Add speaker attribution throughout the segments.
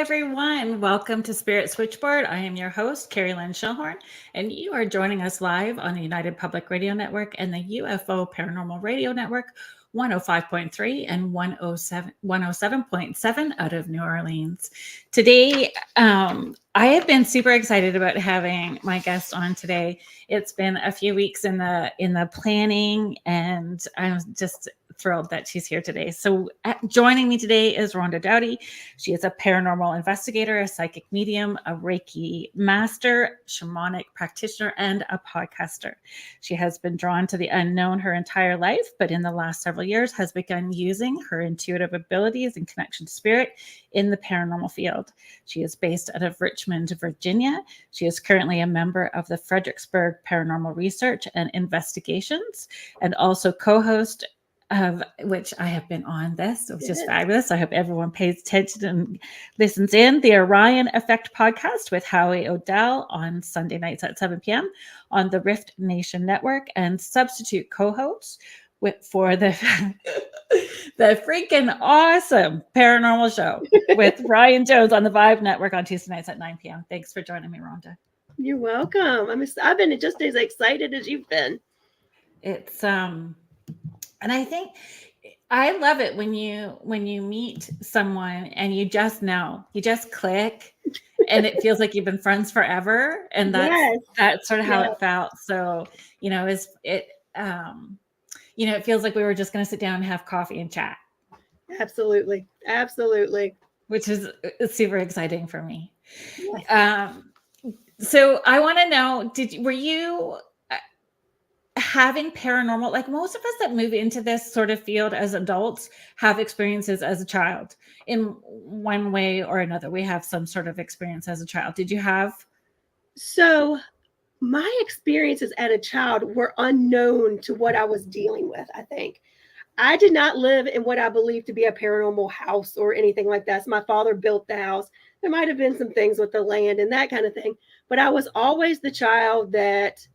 Speaker 1: everyone. Welcome to Spirit Switchboard. I am your host, Kerrilynn, and you are joining us live on the United Public Radio Network and the UFO Paranormal Radio Network, 105.3 and 107.7 out of New Orleans. Today, I have been super excited about having my guest on today. It's been a few weeks in the planning, and I'm just thrilled that she's here today. So joining me today is Rhonda Doughty. She is a paranormal investigator, a psychic medium, a Reiki Master, shamanic practitioner, and a podcaster. She has been drawn to the unknown her entire life, but in the last several years has begun using her intuitive abilities and connection to spirit in the paranormal field. She is based out of Richmond, Virginia. She is currently a member of the Fredericksburg Paranormal Research and Investigations, and also co-host of which I have been on this. It was just fabulous. I hope everyone pays attention and listens in. The Orion Effect Podcast with Howie Odell on Sunday nights at 7 p.m. on the Rift Nation Network, and substitute co-host for the Freakin Awesome Paranormal Show with Ryan Jones on the Vibe Network on Tuesday nights at 9 p.m. Thanks for joining me, Rhonda.
Speaker 2: You're welcome. I've been just as excited as you've been.
Speaker 1: It's and I think I love it when you meet someone and you just know, you just click, and it feels like you've been friends forever. And that's sort of how it felt. So, it feels like we were just going to sit down and have coffee and chat.
Speaker 2: Absolutely.
Speaker 1: Which is super exciting for me.
Speaker 2: Yes.
Speaker 1: So I want to know, were you having paranormal, like most of us that move into this sort of field as adults have experiences as a child in one way or another? We have some sort of experience as a child. Did you have?
Speaker 2: So my experiences as a child were unknown to what I was dealing with. I think I did not live in what I believe to be a paranormal house or anything like that. So my father built the house. There might've been some things with the land and that kind of thing, but I was always the child that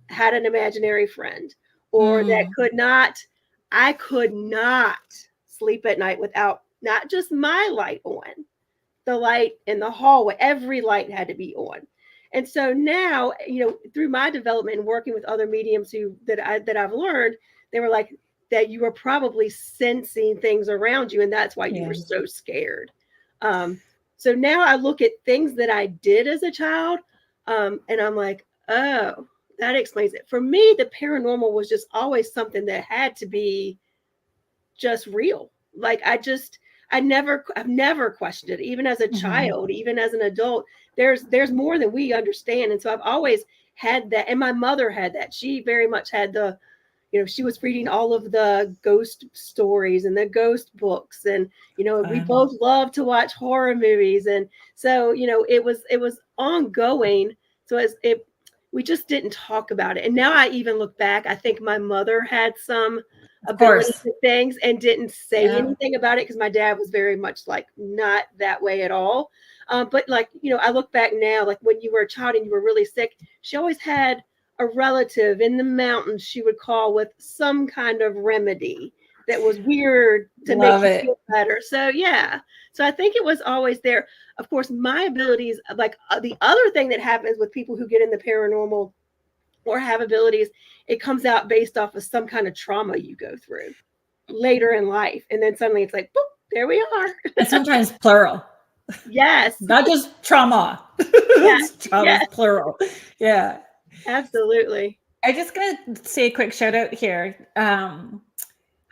Speaker 2: had an imaginary friend, or that I could not sleep at night without not just my light on, the light in the hallway, every light had to be on. And so now, through my development and working with other mediums that I've learned, they were like, that you were probably sensing things around you, and that's why you were so scared. So now I look at things that I did as a child, and I'm like, oh, that explains it. For me, the paranormal was just always something that had to be just real. Like I've never questioned it, even as a child, even as an adult. There's more than we understand. And so I've always had that. And my mother had that. She very much had she was reading all of the ghost stories and the ghost books. And, we both love to watch horror movies. And so, it was ongoing. So we just didn't talk about it. And now I even look back, I think my mother had some ability to things and didn't say anything about it, because my dad was very much like not that way at all. But I look back now, like when you were a child and you were really sick, she always had a relative in the mountains she would call with some kind of remedy that was weird to make you feel better. So so I think it was always there. Of course, my abilities, like the other thing that happens with people who get in the paranormal or have abilities, it comes out based off of some kind of trauma you go through later in life. And then suddenly it's like, boop, there we are.
Speaker 1: And sometimes plural.
Speaker 2: Yes.
Speaker 1: Not just trauma. Trauma is plural. Yeah.
Speaker 2: Absolutely.
Speaker 1: I'm just going to say a quick shout out here.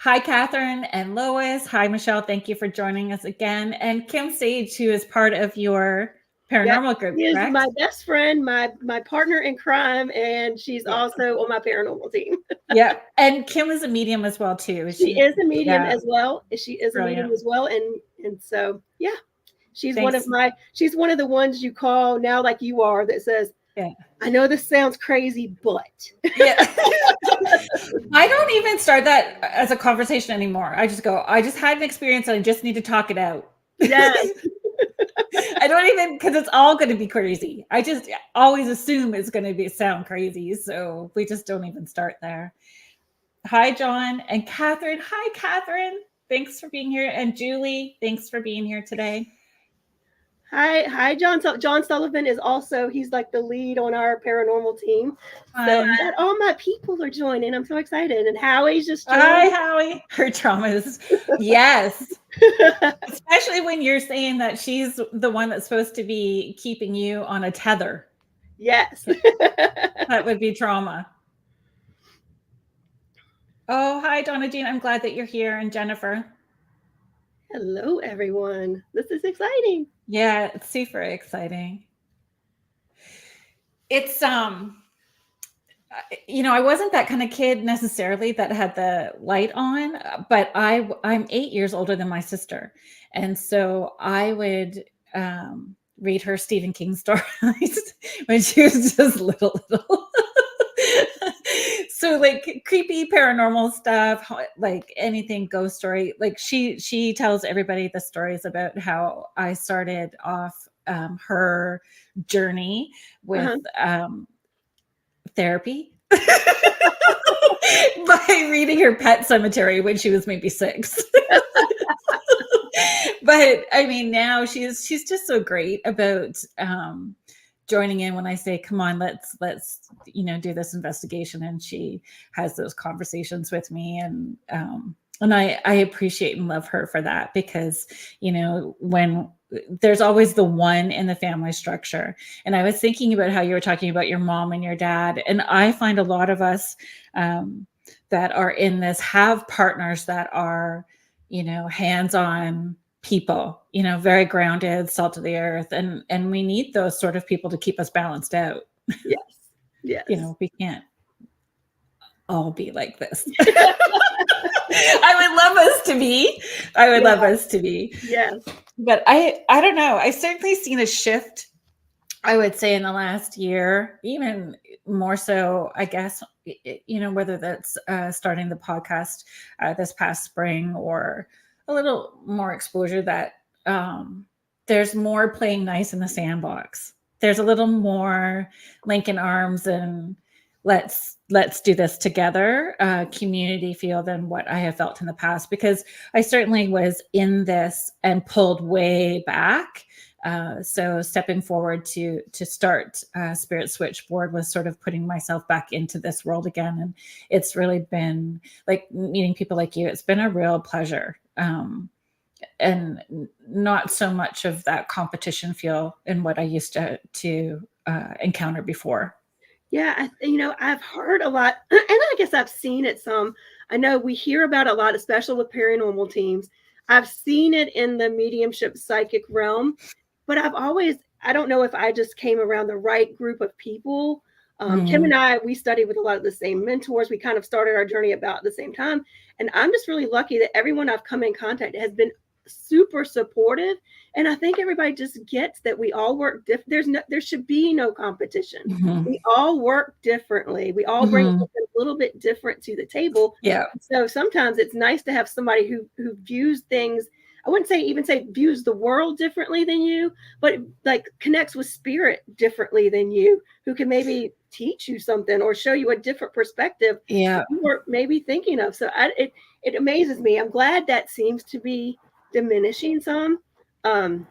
Speaker 1: Hi, Catherine and Lois. Hi, Michelle. Thank you for joining us again. And Kim Sage, who is part of your paranormal group.
Speaker 2: She is my best friend, my partner in crime, and she's also on my paranormal team.
Speaker 1: And Kim is a medium as well, too.
Speaker 2: She is a medium as well. She is a medium as well. And so, she's one of the ones you call now, like you are, that says, I know this sounds crazy, but
Speaker 1: I don't even start that as a conversation anymore. I just go, I just had an experience and I just need to talk it out.
Speaker 2: Yes.
Speaker 1: I don't even, because it's all going to be crazy. I just always assume it's going to sound crazy. So we just don't even start there. Hi, John and Catherine. Hi, Catherine. Thanks for being here. And Julie, thanks for being here today.
Speaker 2: Hi, John. John Sullivan is also, he's like the lead on our paranormal team. So all my people are joining. I'm so excited. And Howie's just joined.
Speaker 1: Hi, Howie. Her traumas. Yes. Especially when you're saying that she's the one that's supposed to be keeping you on a tether.
Speaker 2: Yes.
Speaker 1: That would be trauma. Oh, hi, Donna Jean. I'm glad that you're here. And Jennifer.
Speaker 2: Hello, everyone. This is exciting.
Speaker 1: Yeah, it's super exciting. It's, you know, I wasn't that kind of kid necessarily that had the light on, but I'm 8 years older than my sister. And so I would read her Stephen King stories when she was just little. So like creepy paranormal stuff, like anything ghost story. Like she tells everybody the stories about how I started off her journey with therapy by reading her Pet Cemetery when she was maybe 6. But I mean, now she's just so great about joining in when I say, come on, let's do this investigation. And she has those conversations with me. And I appreciate and love her for that, because, when there's always the one in the family structure. And I was thinking about how you were talking about your mom and your dad. And I find a lot of us that are in this have partners that are, hands-on people, very grounded, salt of the earth. And we need those sort of people to keep us balanced out.
Speaker 2: Yes.
Speaker 1: We can't all be like this. I would love us to be.
Speaker 2: Yes.
Speaker 1: But I don't know. I've certainly seen a shift, I would say, in the last year, even more so, I guess, whether that's starting the podcast this past spring or a little more exposure, that there's more playing nice in the sandbox. There's a little more linking arms and let's do this together community feel than what I have felt in the past, because I certainly was in this and pulled way back. So stepping forward to start Spirit Switchboard was sort of putting myself back into this world again. And it's really been like meeting people like you. It's been a real pleasure. And not so much of that competition feel in what I used to encounter before.
Speaker 2: Yeah, I've heard a lot, and I guess I've seen it some. I know we hear about a lot, especially with paranormal teams. I've seen it in the mediumship psychic realm, but I don't know if I just came around the right group of people. Kim and I, we studied with a lot of the same mentors. We kind of started our journey about the same time. And I'm just really lucky that everyone I've come in contact has been super supportive. And I think everybody just gets that we all work there should be no competition. We all work differently. We all bring something a little bit different to the table.
Speaker 1: Yeah.
Speaker 2: So sometimes it's nice to have somebody who views things, I wouldn't say views the world differently than you, but like connects with spirit differently than you, who can maybe teach you something or show you a different perspective
Speaker 1: you
Speaker 2: were maybe thinking of. So it amazes me. I'm glad that seems to be diminishing some. Even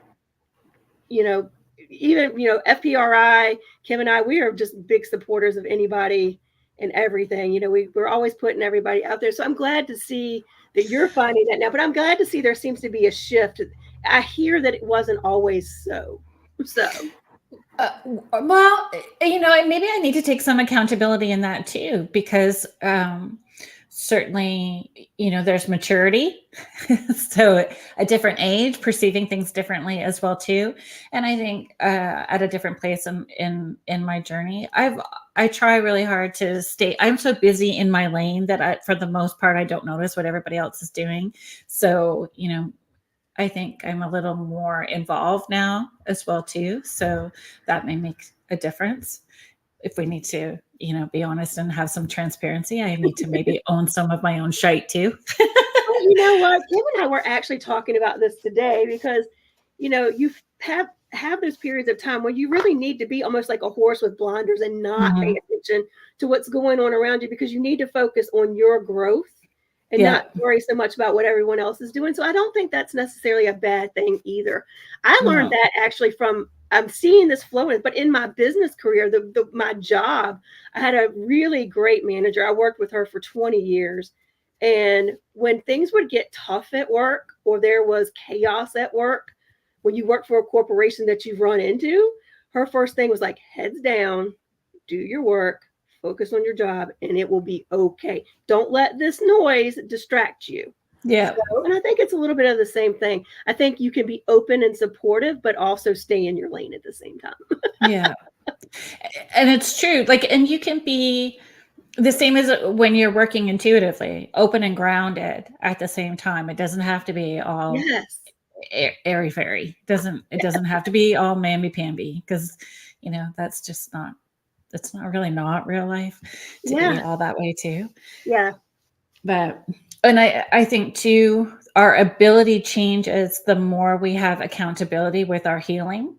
Speaker 2: FPRI, Kim and I, we are just big supporters of anybody and everything. We're always putting everybody out there. So I'm glad to see that you're finding that now, but I'm glad to see there seems to be a shift. I hear that it wasn't always so.
Speaker 1: Well, maybe I need to take some accountability in that too, because certainly, there's maturity. So a different age, perceiving things differently as well too. And I think at a different place in my journey, I try really hard to stay. I'm so busy in my lane that for the most part, I don't notice what everybody else is doing. So, I think I'm a little more involved now as well too. So that may make a difference. If we need to, be honest and have some transparency, I need to maybe own some of my own shite too.
Speaker 2: Well, you know what? Kim and I were actually talking about this today because, you have those periods of time where you really need to be almost like a horse with blinders and not pay attention to what's going on around you, because you need to focus on your growth and not worry so much about what everyone else is doing. So I don't think that's necessarily a bad thing either. I learned that actually from, I'm seeing this flowing, but in my business career, my job, I had a really great manager. I worked with her for 20 years. And when things would get tough at work or there was chaos at work, when you work for a corporation that you've run into, her first thing was like, heads down, do your work, focus on your job, and it will be okay. Don't let this noise distract you.
Speaker 1: Yeah.
Speaker 2: So, and I think it's a little bit of the same thing. I think you can be open and supportive, but also stay in your lane at the same time.
Speaker 1: Yeah. And it's true. Like, and you can be the same as when you're working intuitively, open and grounded at the same time. It doesn't have to be all airy fairy. It doesn't have to be all mamby pamby, because that's just not, that's not real life to be all that way too.
Speaker 2: Yeah.
Speaker 1: But, and I think too, our ability changes the more we have accountability with our healing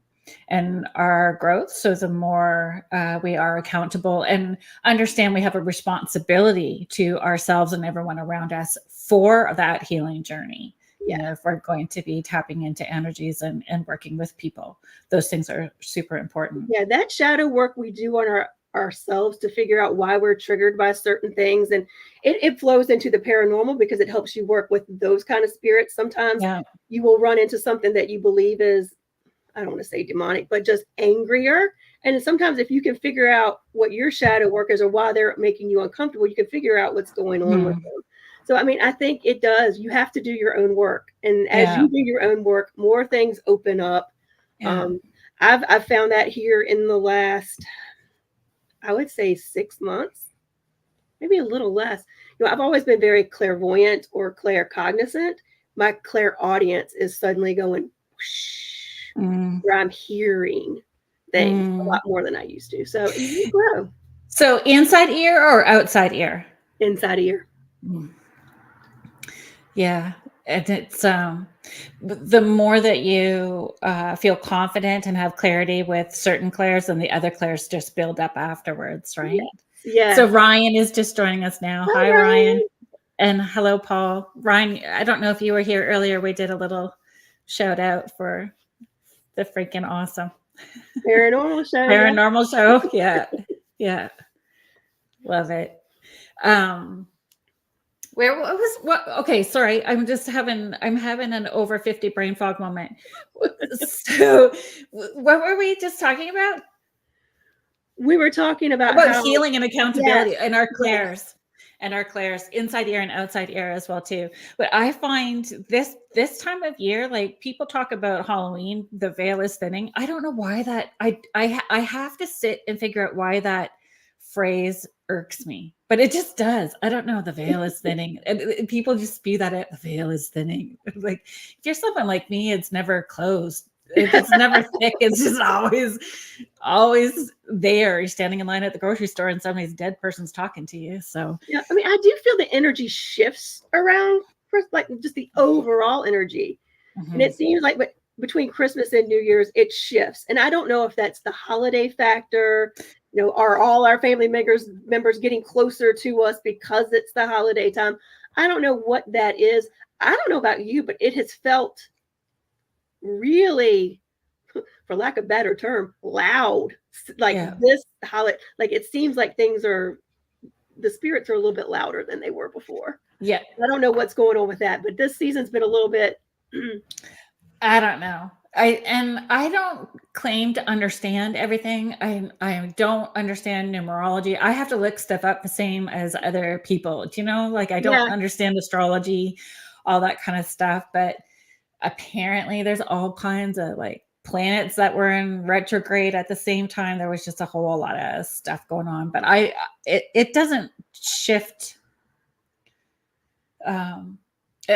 Speaker 1: and our growth. So the more we are accountable and understand we have a responsibility to ourselves and everyone around us for that healing journey. If we're going to be tapping into energies and working with people, those things are super important.
Speaker 2: Yeah, that shadow work we do on ourselves to figure out why we're triggered by certain things, and it flows into the paranormal because it helps you work with those kind of spirits. Sometimes you will run into something that you believe is, I don't want to say demonic, but just angrier. And sometimes if you can figure out what your shadow work is or why they're making you uncomfortable, you can figure out what's going on with them. So, I mean, I think it does. You have to do your own work. And as you do your own work, more things open up. I've found that here in the last, I would say 6 months, maybe a little less. I've always been very clairvoyant or claircognizant. My clairaudience is suddenly going whoosh, where I'm hearing things a lot more than I used to. So you grow.
Speaker 1: So inside ear or outside ear?
Speaker 2: Inside ear.
Speaker 1: Yeah. And it's the more that you feel confident and have clarity with certain clairs, and the other clairs just build up afterwards, right?
Speaker 2: Yeah.
Speaker 1: So Ryan is just joining us now. Hi, Ryan. And hello, Paul. Ryan, I don't know if you were here earlier. We did a little shout out for the Freakin Awesome Paranormal Show. Yeah. Yeah. Love it. Okay, sorry. I'm having an over 50 brain fog moment. So what were we just talking about?
Speaker 2: We were talking about
Speaker 1: healing and accountability and our clairs and our clairs, inside ear and outside ear as well too. But I find this time of year, like people talk about Halloween, the veil is thinning. I don't know why that I have to sit and figure out why that phrase irks me, but it just does. I don't know. The veil is thinning, and people just spew that out. The veil is thinning. Like if you're someone like me, it's never closed. It's never thick. It's just always there. You're standing in line at the grocery store, and somebody's dead person's talking to you. So
Speaker 2: yeah, I mean, I do feel the energy shifts around, like just the overall energy, and it seems like, but between Christmas and New Year's, it shifts, and I don't know if that's the holiday factor. Are all our family members getting closer to us because it's the holiday time? I don't know what that is. I don't know about you, but it has felt really, for lack of a better term, loud. Like this holiday, like it seems like the spirits are a little bit louder than they were before.
Speaker 1: Yeah.
Speaker 2: I don't know what's going on with that, but this season's been a little bit.
Speaker 1: I don't know. I don't claim to understand everything. I don't understand numerology. I have to look stuff up the same as other people. Do you know? Like I don't understand astrology, all that kind of stuff. But apparently there's all kinds of like planets that were in retrograde at the same time. There was just a whole lot of stuff going on. But it doesn't shift.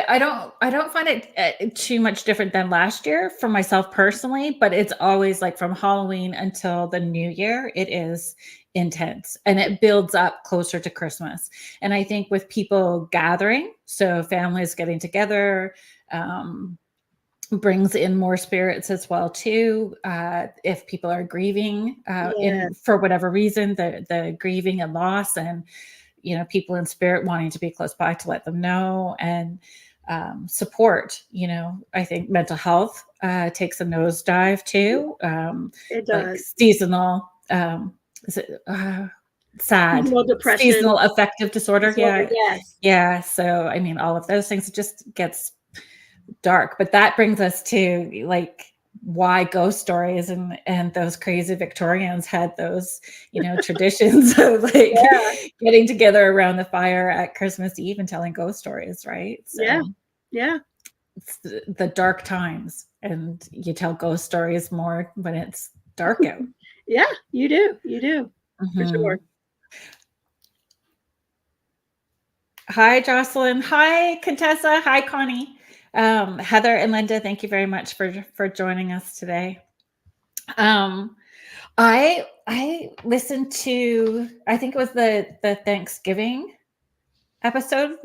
Speaker 1: I don't find it too much different than last year for myself personally, but it's always like from Halloween until the new year, it is intense and it builds up closer to Christmas. And I think with people gathering, so families getting together, brings in more spirits as well too. If people are grieving for whatever reason, the grieving and loss, and people in spirit wanting to be close by to let them know, and support. I think mental health takes a nosedive too.
Speaker 2: It
Speaker 1: Like
Speaker 2: does.
Speaker 1: seasonal, is it sad?
Speaker 2: Seasonal depression.
Speaker 1: Seasonal affective disorder. Yeah.
Speaker 2: Yes.
Speaker 1: Yeah. So, all of those things, it just gets dark. But that brings us to like why ghost stories and those crazy Victorians had those, traditions of like getting together around the fire at Christmas Eve and telling ghost stories, right? So
Speaker 2: yeah.
Speaker 1: It's the dark times, and you tell ghost stories more when it's dark out.
Speaker 2: Yeah, you do for sure.
Speaker 1: Hi, Jocelyn. Hi, Contessa. Hi, Connie. Heather and Linda, thank you very much for joining us today. I listened to, I think it was the Thanksgiving episode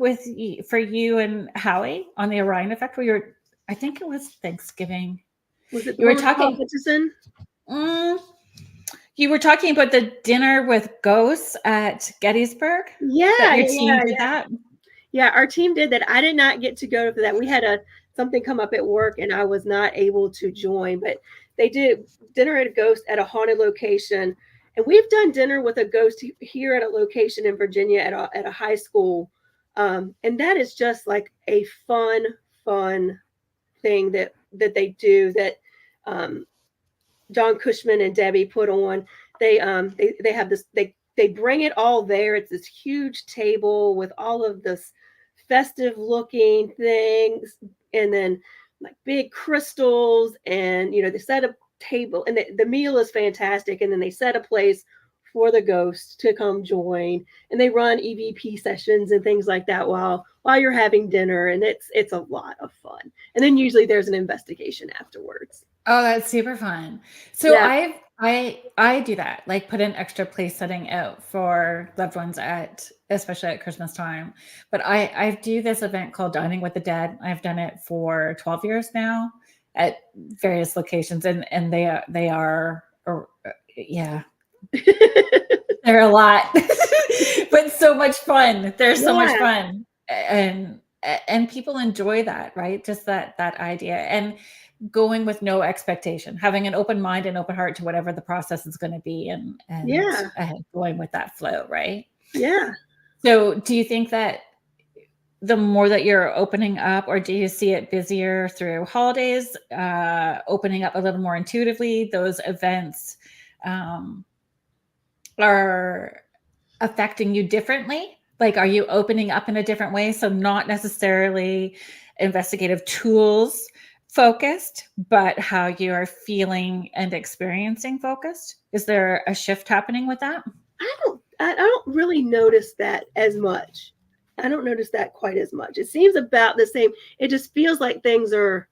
Speaker 1: for you and Howie on the Orion Effect, where I think it was Thanksgiving.
Speaker 2: Was it
Speaker 1: you were talking? You were talking about the dinner with ghosts at Gettysburg.
Speaker 2: Yeah,
Speaker 1: your team did that.
Speaker 2: Yeah, our team did that. I did not get to go to that. We had something come up at work, and I was not able to join. But they did dinner at a ghost at a haunted location, and we've done dinner with a ghost here at a location in Virginia at a high school, and that is just like a fun thing that they do. That John Cushman and Debbie put on. They have this. They bring it all there. It's this huge table with all of this festive looking things, and then like big crystals, and they set a table, and the meal is fantastic, and then they set a place for the ghosts to come join, and they run EVP sessions and things like that while you're having dinner, and it's a lot of fun. And then usually there's an investigation afterwards.
Speaker 1: Oh, that's super fun. So yeah. I do that, like put an extra place setting out for loved ones especially at Christmas time. But I do this event called Dining with the Dead. I've done it for 12 years now at various locations, and they are yeah. They're a lot, but so much fun. They're so much fun. And people enjoy that, right? Just that idea, and going with no expectation, having an open mind and open heart to whatever the process is going to be, and going with that flow, right?
Speaker 2: Yeah.
Speaker 1: So do you think that the more that you're opening up, or do you see it busier through holidays, opening up a little more intuitively, those events are affecting you differently? Like, are you opening up in a different way? So not necessarily investigative tools focused, but how you are feeling and experiencing focused? Is there a shift happening with that?
Speaker 2: I don't really notice that as much. I don't notice that quite as much. It seems about the same. It just feels like things are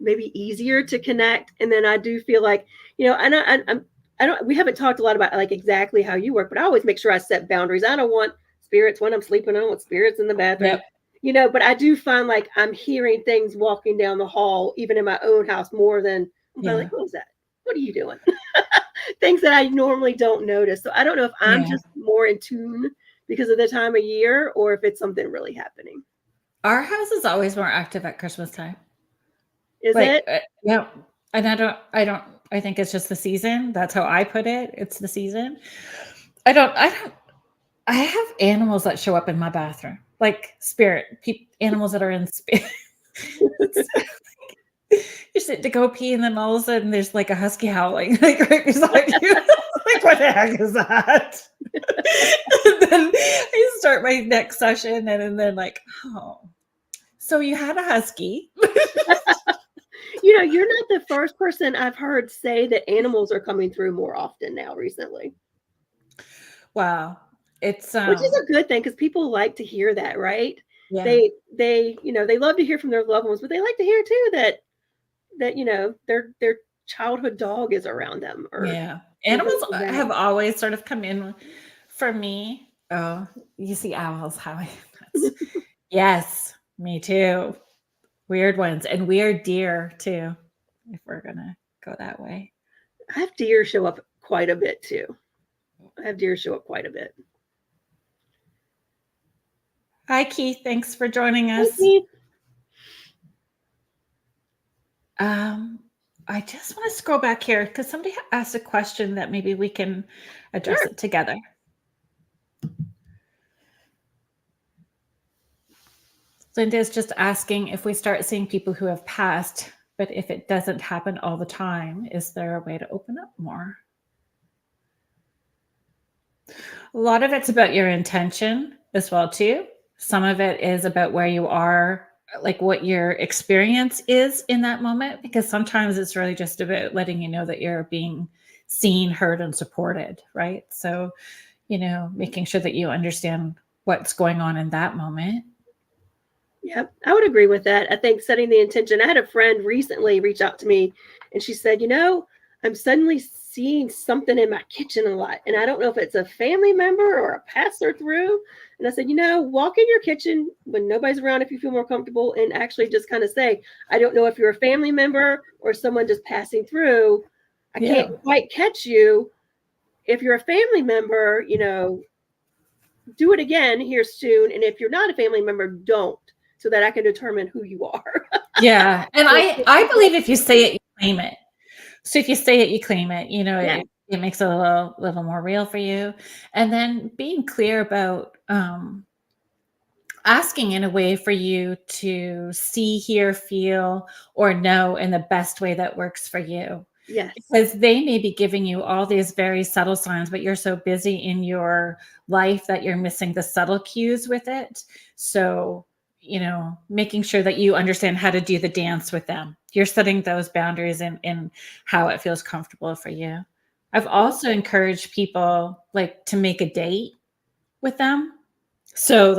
Speaker 2: maybe easier to connect. And then I do feel like, we haven't talked a lot about like exactly how you work, but I always make sure I set boundaries. I don't want spirits when I'm sleeping. I don't want spirits in the bathroom. Yep. But I do find like I'm hearing things walking down the hall, even in my own house, more than I'm like, what is that? What are you doing? Things that I normally don't notice. So I don't know if I'm just more in tune because of the time of year, or if it's something really happening.
Speaker 1: Our house is always more active at Christmas time.
Speaker 2: Is it?
Speaker 1: Yeah. And I think it's just the season. That's how I put it. It's the season. I have animals that show up in my bathroom, like animals that are in spirit. You're sitting to go pee, and then all of a sudden there's like a husky howling like right beside you. Like, what the heck is that? And then I start my next session, and then like, oh, so you had a husky.
Speaker 2: You're not the first person I've heard say that animals are coming through more often now recently.
Speaker 1: Wow. It's
Speaker 2: which is a good thing, because people like to hear that, right?
Speaker 1: Yeah.
Speaker 2: They love to hear from their loved ones, but they like to hear too that their childhood dog is around them.
Speaker 1: Animals have always sort of come in for me. Oh, you see owls, Howie. Yes, me too. Weird ones, and weird deer too, if we're gonna go that way.
Speaker 2: I have deer show up quite a bit too.
Speaker 1: Hi, Keith. Thanks for joining
Speaker 2: Hey,
Speaker 1: us.
Speaker 2: Keith.
Speaker 1: I just want to scroll back here because somebody asked a question that maybe we can address
Speaker 2: Sure.
Speaker 1: it together. Linda is just asking if we start seeing people who have passed, but if it doesn't happen all the time, is there a way to open up more? A lot of it's about your intention as well, too. Some of it is about where you are, like what your experience is in that moment, because sometimes it's really just about letting you know that you're being seen, heard, and supported, right? So, making sure that you understand what's going on in that moment.
Speaker 2: Yep, I would agree with that. I think setting the intention. I had a friend recently reach out to me and she said, I'm suddenly seeing something in my kitchen a lot. And I don't know if it's a family member or a passer through. And I said, walk in your kitchen when nobody's around if you feel more comfortable and actually just kind of say, I don't know if you're a family member or someone just passing through. I can't quite catch you. If you're a family member, do it again here soon. And if you're not a family member, don't. So that I can determine who you are.
Speaker 1: Yeah. And I believe if you say it, you claim it. So if you say it, you claim it, it makes it a little more real for you. And then being clear about asking in a way for you to see, hear, feel, or know in the best way that works for you.
Speaker 2: Yes.
Speaker 1: Because they may be giving you all these very subtle signs, but you're so busy in your life that you're missing the subtle cues with it. So, making sure that you understand how to do the dance with them. You're setting those boundaries in how it feels comfortable for you. I've also encouraged people to make a date with them. So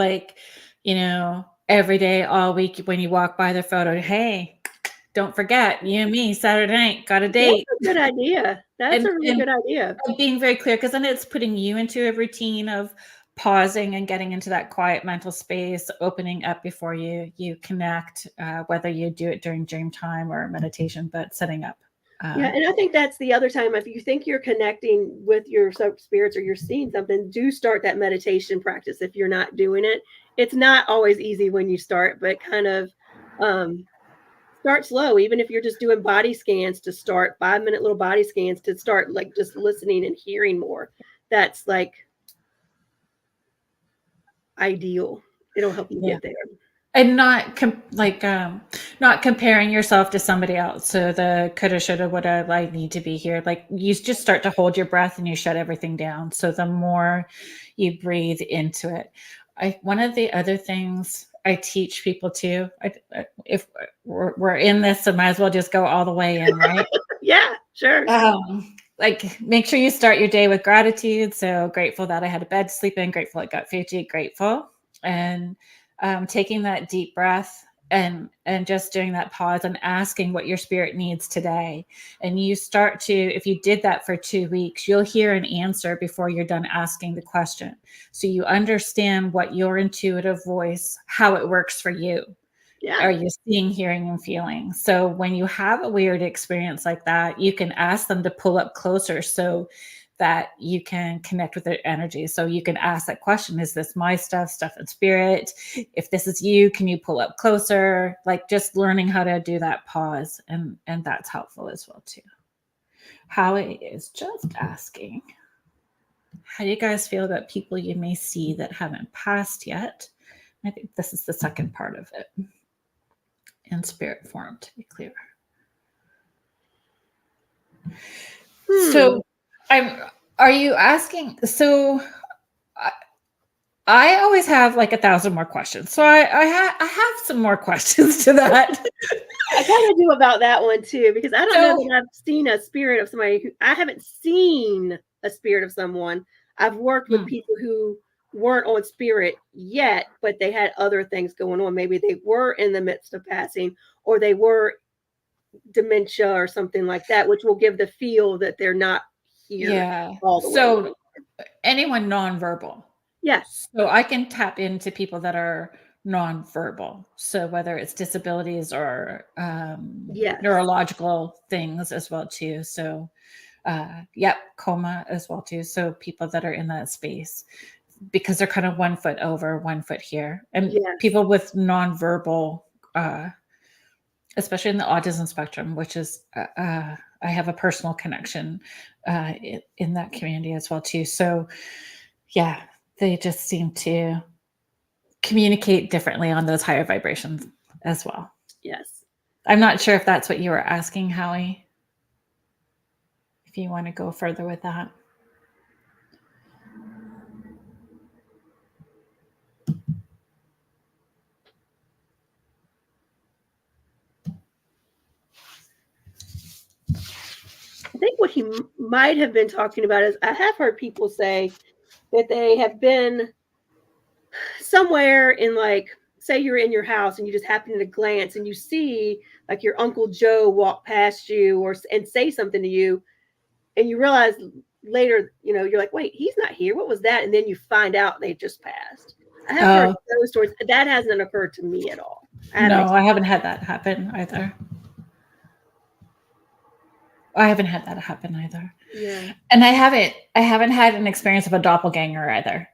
Speaker 1: every day, all week, when you walk by their photo, hey, don't forget, you and me, Saturday night, got a date.
Speaker 2: That's a good idea. That's a really good idea.
Speaker 1: Being very clear, because then it's putting you into a routine of pausing and getting into that quiet mental space, opening up before you connect, whether you do it during dream time or meditation, but setting up.
Speaker 2: Yeah, and I think that's the other time. If you think you're connecting with your spirits or you're seeing something, do start that meditation practice. If you're not doing it, it's not always easy when you start, but kind of start slow. Even if you're just doing body scans to start, 5-minute little body scans to start, just listening and hearing more. That's ideal. It'll help you get there.
Speaker 1: And not comparing yourself to somebody else. So the coulda, shoulda, woulda, I need to be here. You just start to hold your breath and you shut everything down. So the more you breathe into it. One of the other things I teach people too, if we're in this, so might as well just go all the way in, right?
Speaker 2: Yeah, sure.
Speaker 1: Make sure you start your day with gratitude. So grateful that I had a bed to sleep in, grateful I got food to eat, grateful. And taking that deep breath and just doing that pause and asking what your spirit needs today. And you start to, if you did that for 2 weeks, you'll hear an answer before you're done asking the question. So you understand what your intuitive voice, how it works for you.
Speaker 2: Yeah.
Speaker 1: Are you seeing, hearing, and feeling? So when you have a weird experience like that, you can ask them to pull up closer so that you can connect with their energy. So you can ask that question, is this my stuff in spirit? If this is you, can you pull up closer? Just learning how to do that pause. And that's helpful as well too. Howie is just asking, how do you guys feel about people you may see that haven't passed yet? I think this is the second part of it. In spirit form, to be clear. So are you asking? So I always have 1,000 more questions. So I have some more questions to that.
Speaker 2: I kind of do about that one too, because I don't know that I've seen a spirit of somebody I haven't seen a spirit of someone. I've worked with people who weren't on spirit yet, but they had other things going on. Maybe they were in the midst of passing, or they were dementia or something like that, which will give the feel that they're not here all the way.
Speaker 1: So anyone nonverbal.
Speaker 2: Yes.
Speaker 1: So I can tap into people that are nonverbal. So whether it's disabilities or neurological things as well too. So coma as well too. So people that are in that space. because they're kind of 1 foot over, 1 foot here. And
Speaker 2: Yes.
Speaker 1: people with nonverbal, especially in the autism spectrum, which is, I have a personal connection in that community as well too. So yeah, they just seem to communicate differently on those higher vibrations as well.
Speaker 2: Yes.
Speaker 1: I'm not sure if that's what you were asking, Howie. If you want to go further with that.
Speaker 2: I think what he might have been talking about is, I have heard people say that they have been somewhere in, like, say you're in your house and you just happen to glance and you see like your Uncle Joe walk past you and say something to you, and you realize later, you're like, wait, he's not here. What was that? And then you find out they just passed. I have heard those stories. That hasn't occurred to me at all.
Speaker 1: I haven't had that happen either.
Speaker 2: Yeah.
Speaker 1: And I haven't had an experience of a doppelganger either.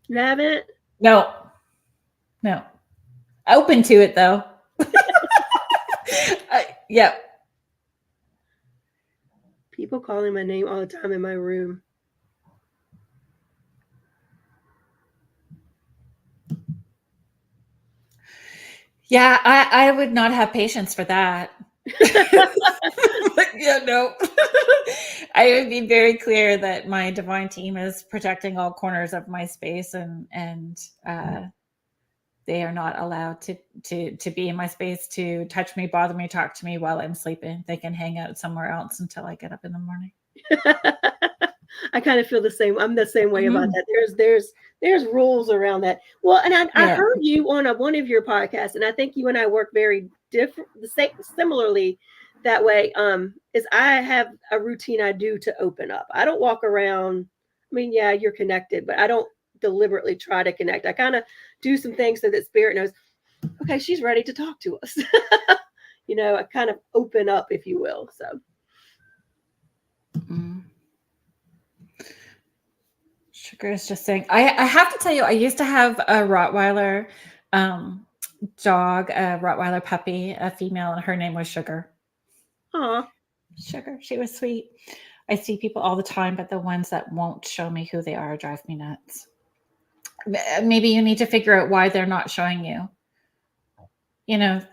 Speaker 2: You haven't?
Speaker 1: No. Open to it though. Yep.
Speaker 2: People calling my name all the time in my room.
Speaker 1: Yeah, I would not have patience for that. Yeah, no. I would be very clear that my divine team is protecting all corners of my space, and they are not allowed to be in my space, to touch me, bother me, talk to me while I'm sleeping. They can hang out somewhere else until I get up in the morning.
Speaker 2: I kind of feel the same. I'm the same way about that. There's rules around that. Well, and I heard you on one of your podcasts, and I think you and I work very similarly that way. Is I have a routine I do to open up. I don't walk around. I mean, yeah, you're connected, but I don't deliberately try to connect. I kind of do some things so that spirit knows, okay, she's ready to talk to us. I kind of open up, if you will. So.
Speaker 1: Sugar is just saying, I have to tell you, I used to have a Rottweiler dog, a Rottweiler puppy, a female, and her name was Sugar.
Speaker 2: Aw.
Speaker 1: Sugar. She was sweet. I see people all the time, but the ones that won't show me who they are drive me nuts. Maybe you need to figure out why they're not showing you.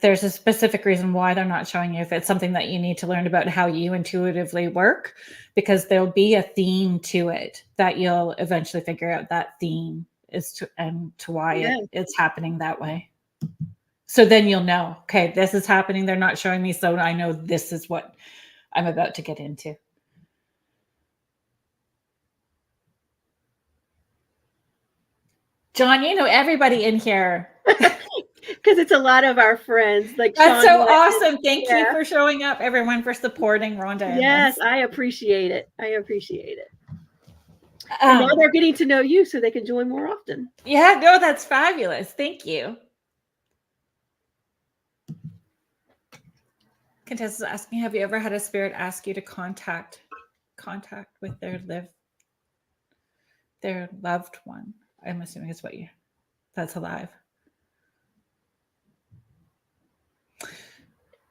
Speaker 1: There's a specific reason why they're not showing you. If it's something that you need to learn about how you intuitively work, because there'll be a theme to it that you'll eventually figure out that theme is to why it's happening that way. So then you'll know, okay, this is happening. They're not showing me. So I know this is what I'm about to get into. John, everybody in here.
Speaker 2: Because it's a lot of our friends. Like,
Speaker 1: that's so awesome. Thank you for showing up, everyone, for supporting Rhonda.
Speaker 2: Yes, I appreciate it. And now they're getting to know you so they can join more often.
Speaker 1: Yeah, no, that's fabulous. Thank you. Contessa is asking, have you ever had a spirit ask you to contact with their loved one? I'm assuming it's that's alive.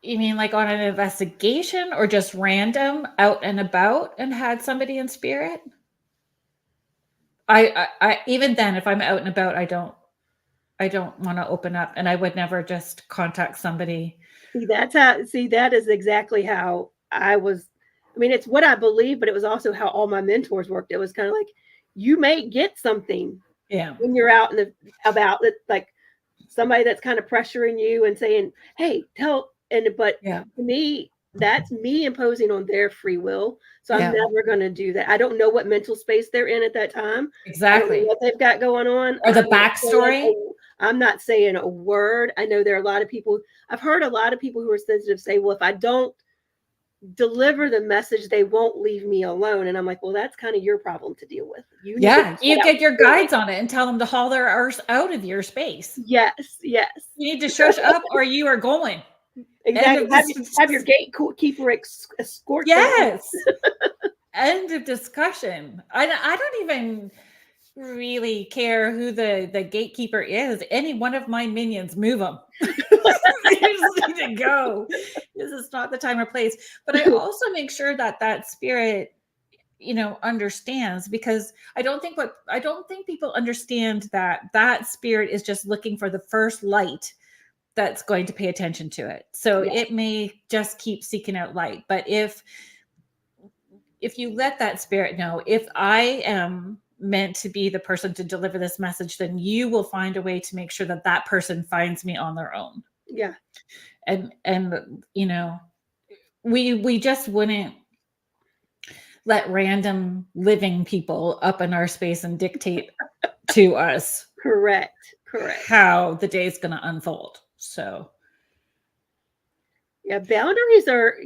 Speaker 1: You mean like on an investigation, or just random out and about and had somebody in spirit? I even then, if I'm out and about, I don't want to open up, and I would never just contact somebody.
Speaker 2: That is exactly how I was. I mean, it's what I believe, but it was also how all my mentors worked. It was kind of like, you may get something when you're out about it, like somebody that's kind of pressuring you and saying, hey, but to me, that's me imposing on their free will. So I'm never going to do that. I don't know what mental space they're in at that time.
Speaker 1: Exactly.
Speaker 2: I don't know what they've got going on.
Speaker 1: Or the backstory.
Speaker 2: I'm not saying a word. I know there are a lot of people. I've heard a lot of people who are sensitive say, well, if I don't deliver the message, they won't leave me alone. And I'm like, well, that's kind of your problem to deal with. You
Speaker 1: get your guides on it and tell them to haul their arse out of your space.
Speaker 2: Yes.
Speaker 1: You need to shush up, or you are going.
Speaker 2: Exactly. Have your gatekeeper escort.
Speaker 1: Yes. End of discussion. I don't even. really care who the gatekeeper is. Any one of my minions, move them. They just need to go. This is not the time or place. But I also make sure that that spirit, understands, because I don't think people understand that that spirit is just looking for the first light that's going to pay attention to it. So
Speaker 2: Yeah.
Speaker 1: it may just keep seeking out light. But if you let that spirit know, if I am meant to be the person to deliver this message, then you will find a way to make sure that that person finds me on their own.
Speaker 2: Yeah.
Speaker 1: And we just wouldn't let random living people up in our space and dictate to us
Speaker 2: Correct.
Speaker 1: how the day is going to unfold. So
Speaker 2: Yeah,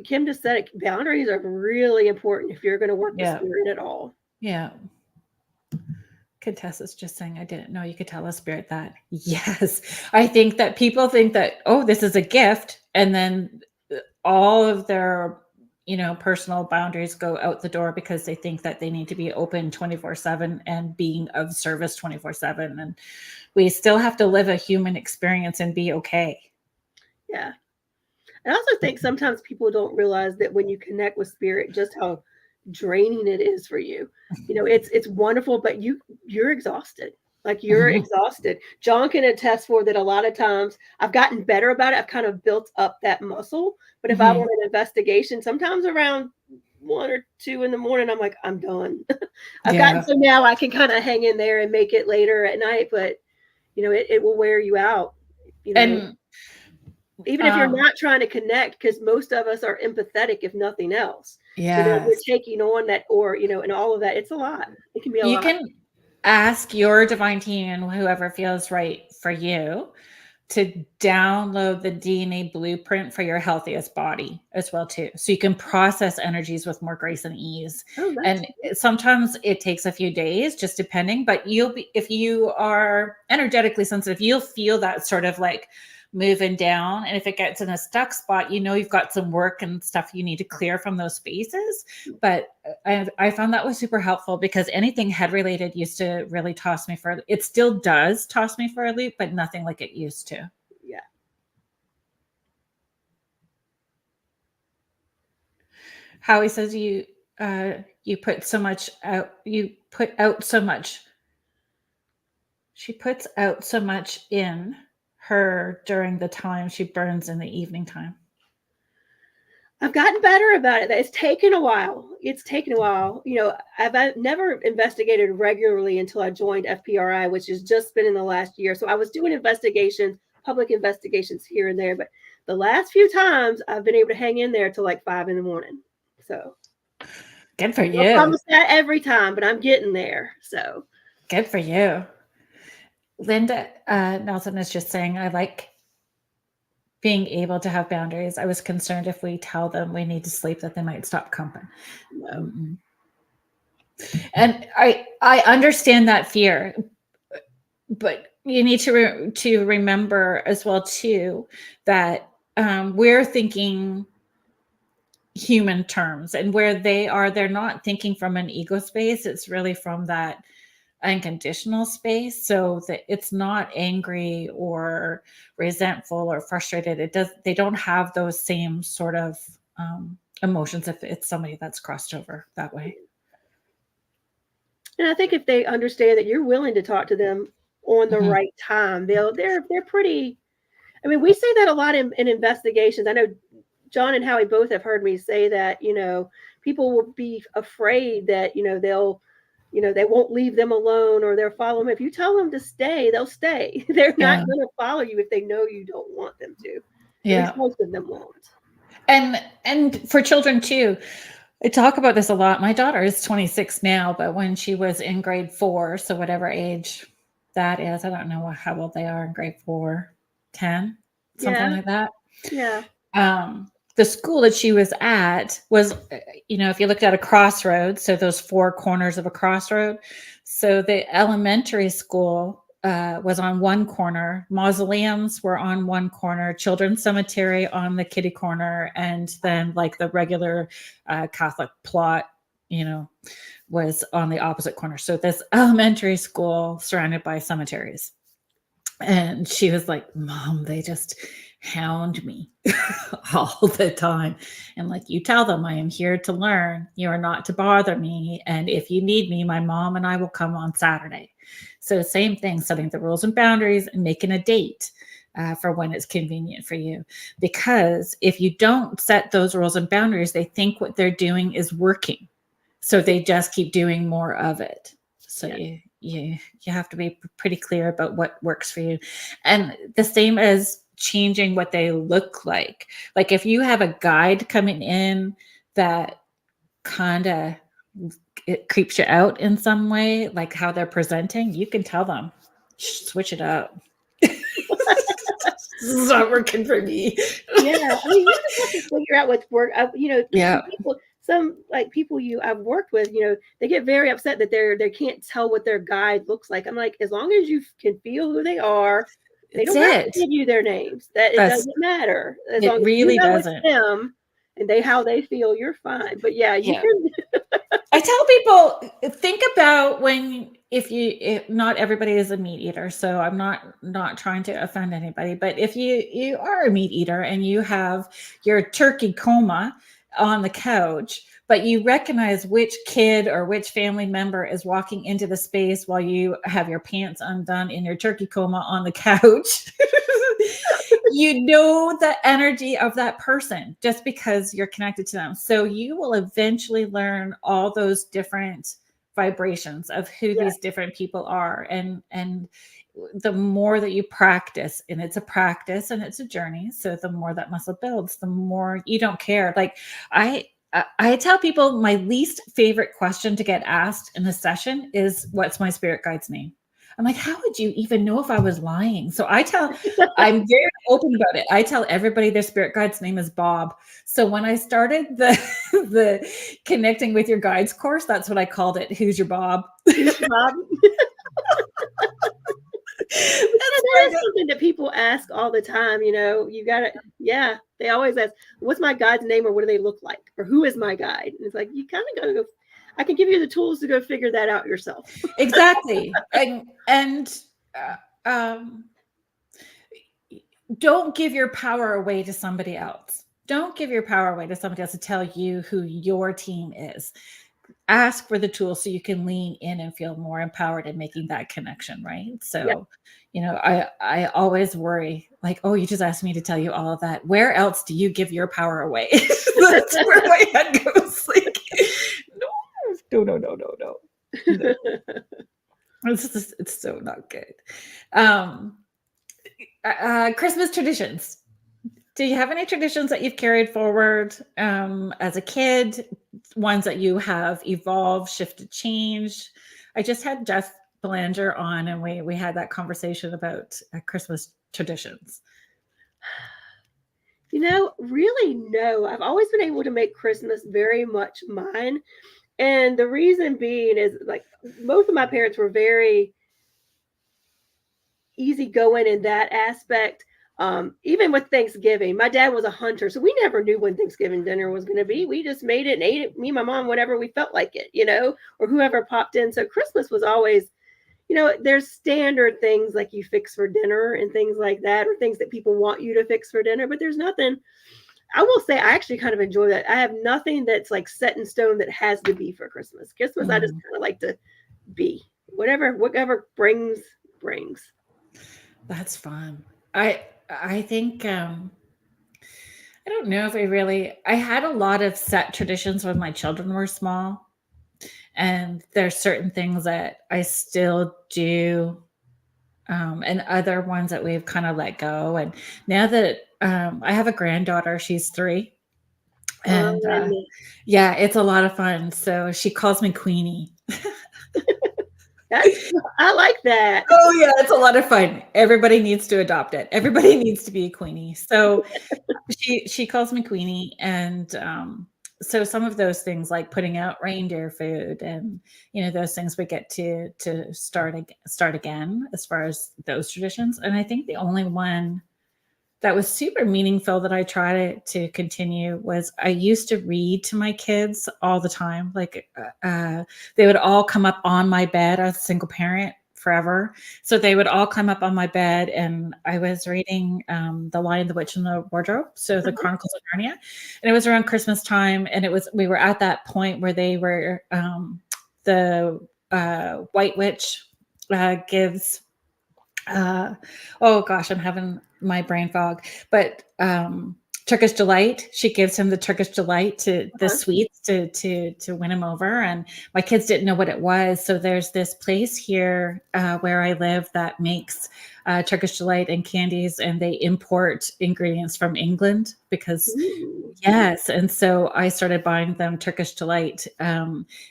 Speaker 2: Kim just said it, boundaries are really important if you're going to work with spirit at all.
Speaker 1: Yeah. Contessa's just saying, I didn't know you could tell a spirit that. Yes. I think that people think that, oh, this is a gift. And then all of their, personal boundaries go out the door because they think that they need to be open 24/7 and being of service 24/7. And we still have to live a human experience and be okay.
Speaker 2: Yeah. I also think sometimes people don't realize that when you connect with spirit, just how draining it is for you. It's wonderful, but you're exhausted. Like you're exhausted. John can attest for that. A lot of times I've gotten better about it. I've kind of built up that muscle. But if I want an investigation, sometimes around 1 or 2 in the morning, I'm like, I'm done. I've gotten so now I can kind of hang in there and make it later at night. But it will wear you out. And even if you're not trying to connect, because most of us are empathetic, if nothing else.
Speaker 1: Yeah,
Speaker 2: we're taking on that, or and all of that. It's a lot. It can be a lot.
Speaker 1: You can ask your divine team and whoever feels right for you to download the DNA blueprint for your healthiest body as well too, so you can process energies with more grace and ease. And sometimes it takes a few days, just depending. But if you are energetically sensitive, you'll feel that sort of like moving down. And if it gets in a stuck spot, you've got some work and stuff you need to clear from those spaces. But I found that was super helpful, because anything head related used to really toss me for, it still does toss me for a loop, but nothing like it used to.
Speaker 2: Yeah.
Speaker 1: Howie says you put so much out, she puts out so much in her during the time she burns in the evening time.
Speaker 2: I've gotten better about it. It's taken a while. I've never investigated regularly until I joined FPRI, which has just been in the last year. So I was doing public investigations here and there, but the last few times I've been able to hang in there till like 5 a.m. So
Speaker 1: good for you.
Speaker 2: I promise that every time, but I'm getting there. So
Speaker 1: good for you. Linda Nelson is just saying, I like being able to have boundaries. I was concerned if we tell them we need to sleep that they might stop comping. No. And I understand that fear, but you need to remember as well too that we're thinking human terms, and where they're not thinking from an ego space. It's really from that unconditional space, so that it's not angry or resentful or frustrated. They don't have those same sort of emotions if it's somebody that's crossed over that way.
Speaker 2: And I think if they understand that you're willing to talk to them on the right time, they're pretty. I mean, we say that a lot in investigations. I know John and Howie both have heard me say that, people will be afraid that, they won't leave them alone, or they'll follow them. If you tell them to stay, they'll stay. They're not going to follow you if they know you don't want them to. Yeah. Most of them won't.
Speaker 1: And for children too, I talk about this a lot. My daughter is 26 now, but when she was in grade 4, so whatever age that is, I don't know how old they are in grade 4, 10, something like that.
Speaker 2: Yeah.
Speaker 1: The school that she was at was, if you looked at a crossroad, so those 4 corners of a crossroad. So the elementary school was on one corner, mausoleums were on one corner, children's cemetery on the kitty corner, and then like the regular Catholic plot was on the opposite corner. So this elementary school surrounded by cemeteries. And she was like, Mom, they just hound me all the time. And like, you tell them I am here to learn. You are not to bother me. And if you need me, my mom and I will come on Saturday. So same thing, setting the rules and boundaries and making a date for when it's convenient for you. Because if you don't set those rules and boundaries, they think what they're doing is working. So they just keep doing more of it. So you have to be pretty clear about what works for you. And the same as changing what they look like. Like if you have a guide coming in that kind of it creeps you out in some way, like how they're presenting, you can tell them, switch it up. This is not working for me.
Speaker 2: Yeah, I mean, you just have to figure out what's work.
Speaker 1: Yeah.
Speaker 2: Some people I've worked with, they get very upset that they can't tell what their guide looks like. I'm like, as long as you can feel who they are, they don't have to give you their names. That it doesn't matter. As long as
Speaker 1: really
Speaker 2: you know
Speaker 1: doesn't.
Speaker 2: It's them and how they feel, you're fine. But yeah, you can.
Speaker 1: I tell people, think about if not everybody is a meat eater, so I'm not trying to offend anybody, but if you are a meat eater and you have your turkey coma on the couch, but you recognize which kid or which family member is walking into the space while you have your pants undone in your turkey coma on the couch, you know the energy of that person just because you're connected to them. So you will eventually learn all those different vibrations of who these different people are. And the more that you practice, and it's a practice and it's a journey. So the more that muscle builds, the more you don't care. Like I tell people my least favorite question to get asked in a session is, what's my spirit guide's name? I'm like, how would you even know if I was lying? So I'm very open about it. I tell everybody their spirit guide's name is Bob. So when I started the connecting with your guides course, that's what I called it. Who's your Bob?
Speaker 2: Who's your Bob? That is something that people ask all the time. You got to, they always ask, what's my guide's name, or what do they look like, or who is my guide? And it's like, you kind of got to go. I can give you the tools to go figure that out yourself.
Speaker 1: Exactly. And don't give your power away to somebody else. Don't give your power away to somebody else to tell you who your team is. Ask for the tools so you can lean in and feel more empowered in making that connection, right? So, I always worry, like, oh, you just asked me to tell you all of that. Where else do you give your power away? That's where my head goes. Like, no. It's so not good. Christmas traditions. Do you have any traditions that you've carried forward as a kid? Ones that you have evolved, shifted, changed? I just had Jeff Belanger on, and we had that conversation about Christmas traditions.
Speaker 2: Really, no. I've always been able to make Christmas very much mine. And the reason being is, like, most of my parents were very easygoing in that aspect. Even with Thanksgiving, my dad was a hunter, so we never knew when Thanksgiving dinner was going to be. We just made it and ate it, me and my mom, whenever we felt like it, or whoever popped in. So Christmas was always, there's standard things like you fix for dinner and things like that, or things that people want you to fix for dinner, but there's nothing. I will say I actually kind of enjoy that. I have nothing that's like set in stone that has to be for Christmas. Christmas, I just kind of like to be whatever brings.
Speaker 1: That's fun. I think I don't know if I had a lot of set traditions when my children were small, and there's certain things that I still do, and other ones that we've kind of let go. And now that I have a granddaughter, she's 3, and it's a lot of fun. So she calls me Queenie.
Speaker 2: I like that.
Speaker 1: Oh yeah, it's a lot of fun. Everybody needs to adopt it. Everybody needs to be a Queenie. So she calls me Queenie, and so some of those things like putting out reindeer food and those things we get to start again as far as those traditions. And I think the only one that was super meaningful that I try to continue was I used to read to my kids all the time. Like they would all come up on my bed. I was a single parent forever. So they would all come up on my bed and I was reading The Lion, the Witch, and the Wardrobe. So the Chronicles of Narnia. And it was around Christmas time. And we were at that point where they were, the White Witch gives, oh gosh, I'm having my brain fog, but Turkish Delight, she gives him the Turkish Delight to the sweets to win him over. And my kids didn't know what it was. So there's this place here where I live that makes Turkish Delight and candies, and they import ingredients from England because yes. And so I started buying them Turkish Delight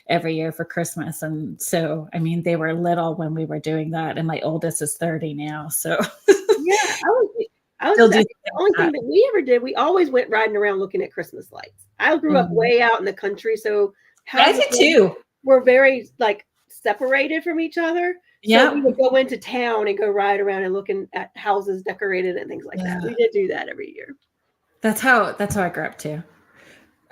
Speaker 1: every year for Christmas. And so, I mean, they were little when we were doing that. And my oldest is 30 now. So
Speaker 2: yeah, the only thing that we ever did, we always went riding around looking at Christmas lights. I grew up way out in the country. So
Speaker 1: I did too.
Speaker 2: We're very like separated from each other.
Speaker 1: Yeah.
Speaker 2: So we would go into town and go ride around and looking at houses decorated and things like that. We did do that every year.
Speaker 1: That's how I grew up too.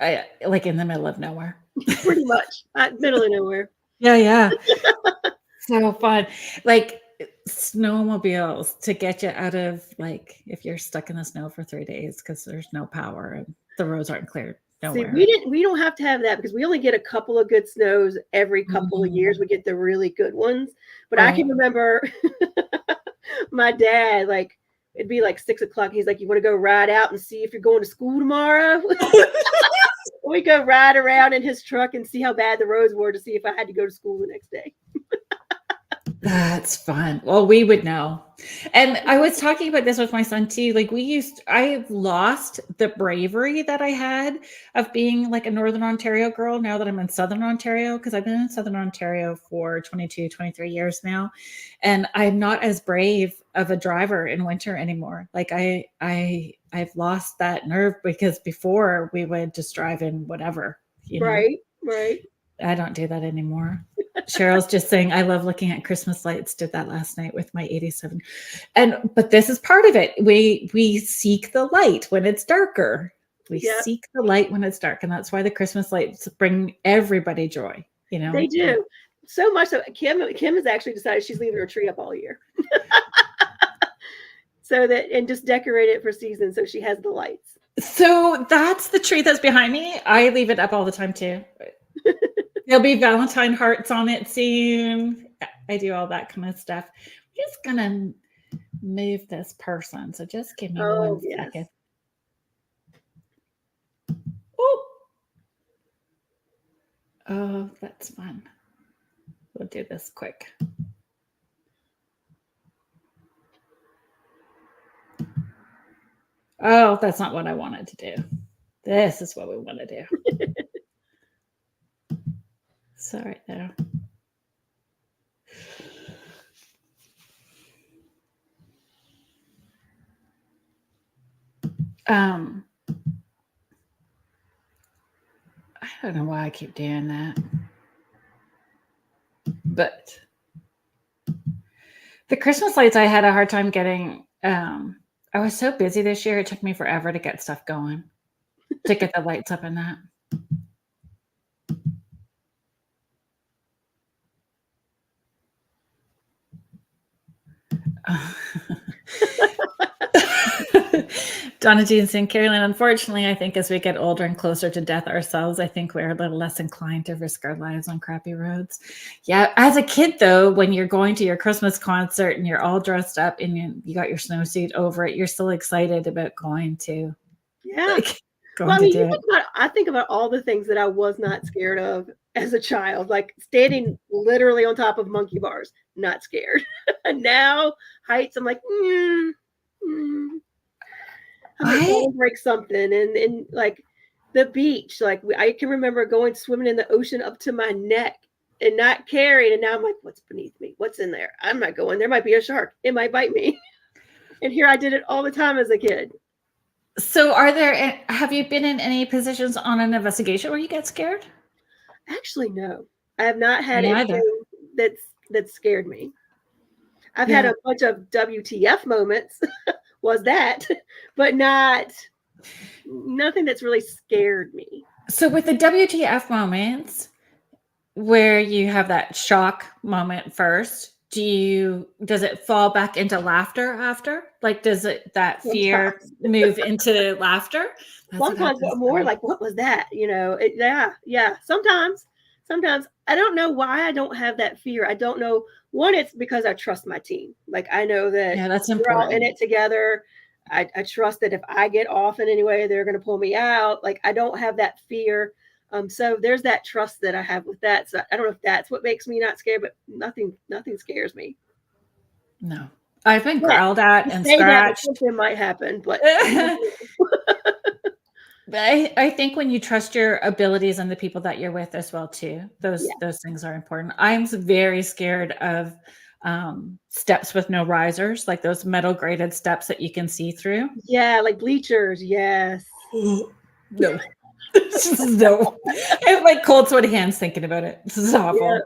Speaker 1: I like in the middle of nowhere.
Speaker 2: Pretty much. Middle of nowhere.
Speaker 1: Yeah. So fun. Like snowmobiles to get you out of, like, if you're stuck in the snow for 3 days because there's no power and the roads aren't cleared. Nowhere.
Speaker 2: See, we don't have to have that because we only get a couple of good snows every couple of years. We get the really good ones. But I can remember my dad, like, it'd be like 6 o'clock. He's like, you want to go ride out and see if you're going to school tomorrow? We go ride around in his truck and see how bad the roads were to see if I had to go to school the next day.
Speaker 1: That's fun. Well, we would know. And I was talking about this with my son too. Like I've lost the bravery that I had of being like a Northern Ontario girl now that I'm in Southern Ontario, because I've been in Southern Ontario for 22, 23 years now. And I'm not as brave of a driver in winter anymore. Like I've lost that nerve because before we would just drive in whatever, you know?
Speaker 2: Right.
Speaker 1: I don't do that anymore. Cheryl's just saying, I love looking at Christmas lights. Did that last night with my 87. But this is part of it. We seek the light when it's darker. We seek the light when it's dark. And that's why the Christmas lights bring everybody joy. You know,
Speaker 2: they do so much. So Kim has actually decided she's leaving her tree up all year. and just decorate it for season. So she has the lights. So
Speaker 1: that's the tree that's behind me. I leave it up all the time too. There'll be Valentine hearts on it soon. I do all that kind of stuff. I'm just gonna move this person. So just give me 1 second. Oh, that's fun. We'll do this quick. Oh, that's not what I wanted to do. This is what we want to do. So right there. I don't know why I keep doing that. But the Christmas lights I had a hard time getting. I was so busy this year, it took me forever to get stuff going, to get the lights up and that. Donna Jean saying, Kerrilynn, unfortunately, I think as we get older and closer to death ourselves, I think we're a little less inclined to risk our lives on crappy roads. Yeah. As a kid, though, when you're going to your Christmas concert and you're all dressed up and you got your snowsuit over it, you're still excited about going to.
Speaker 2: Yeah. I think about all the things that I was not scared of as a child, like standing literally on top of monkey bars, not scared. And now heights, I'm like, I'm going to break something. And like the beach, like I can remember going swimming in the ocean up to my neck and not caring. And now I'm like, what's beneath me? What's in there? I'm not going. There might be a shark. It might bite me. And here I did it all the time as a kid. So have you been in any positions on an investigation where you get scared? Actually, no. I have not had anything that scared me. I've had a bunch of WTF moments was that, but nothing that's really scared me.
Speaker 1: So with the WTF moments where you have that shock moment first, does it fall back into laughter after? Like, does that fear move into laughter?
Speaker 2: Sometimes more like, what was that? Yeah. Sometimes I don't know why I don't have that fear. I don't know. One, it's because I trust my team. Like, I know that
Speaker 1: that's
Speaker 2: we're
Speaker 1: important.
Speaker 2: all in it together. I trust that if I get off in any way, they're going to pull me out. Like, I don't have that fear. So there's that trust that I have with that. So I don't know if that's what makes me not scared, but nothing scares me.
Speaker 1: No, I've been growled at and scratched.
Speaker 2: Something might happen, but
Speaker 1: but I think when you trust your abilities and the people that you're with as well too, those things are important. I'm very scared of steps with no risers, like those metal grated steps that you can see through.
Speaker 2: Yeah, like bleachers. Yes.
Speaker 1: No. No. I have like cold sweaty hands thinking about it. This is awful.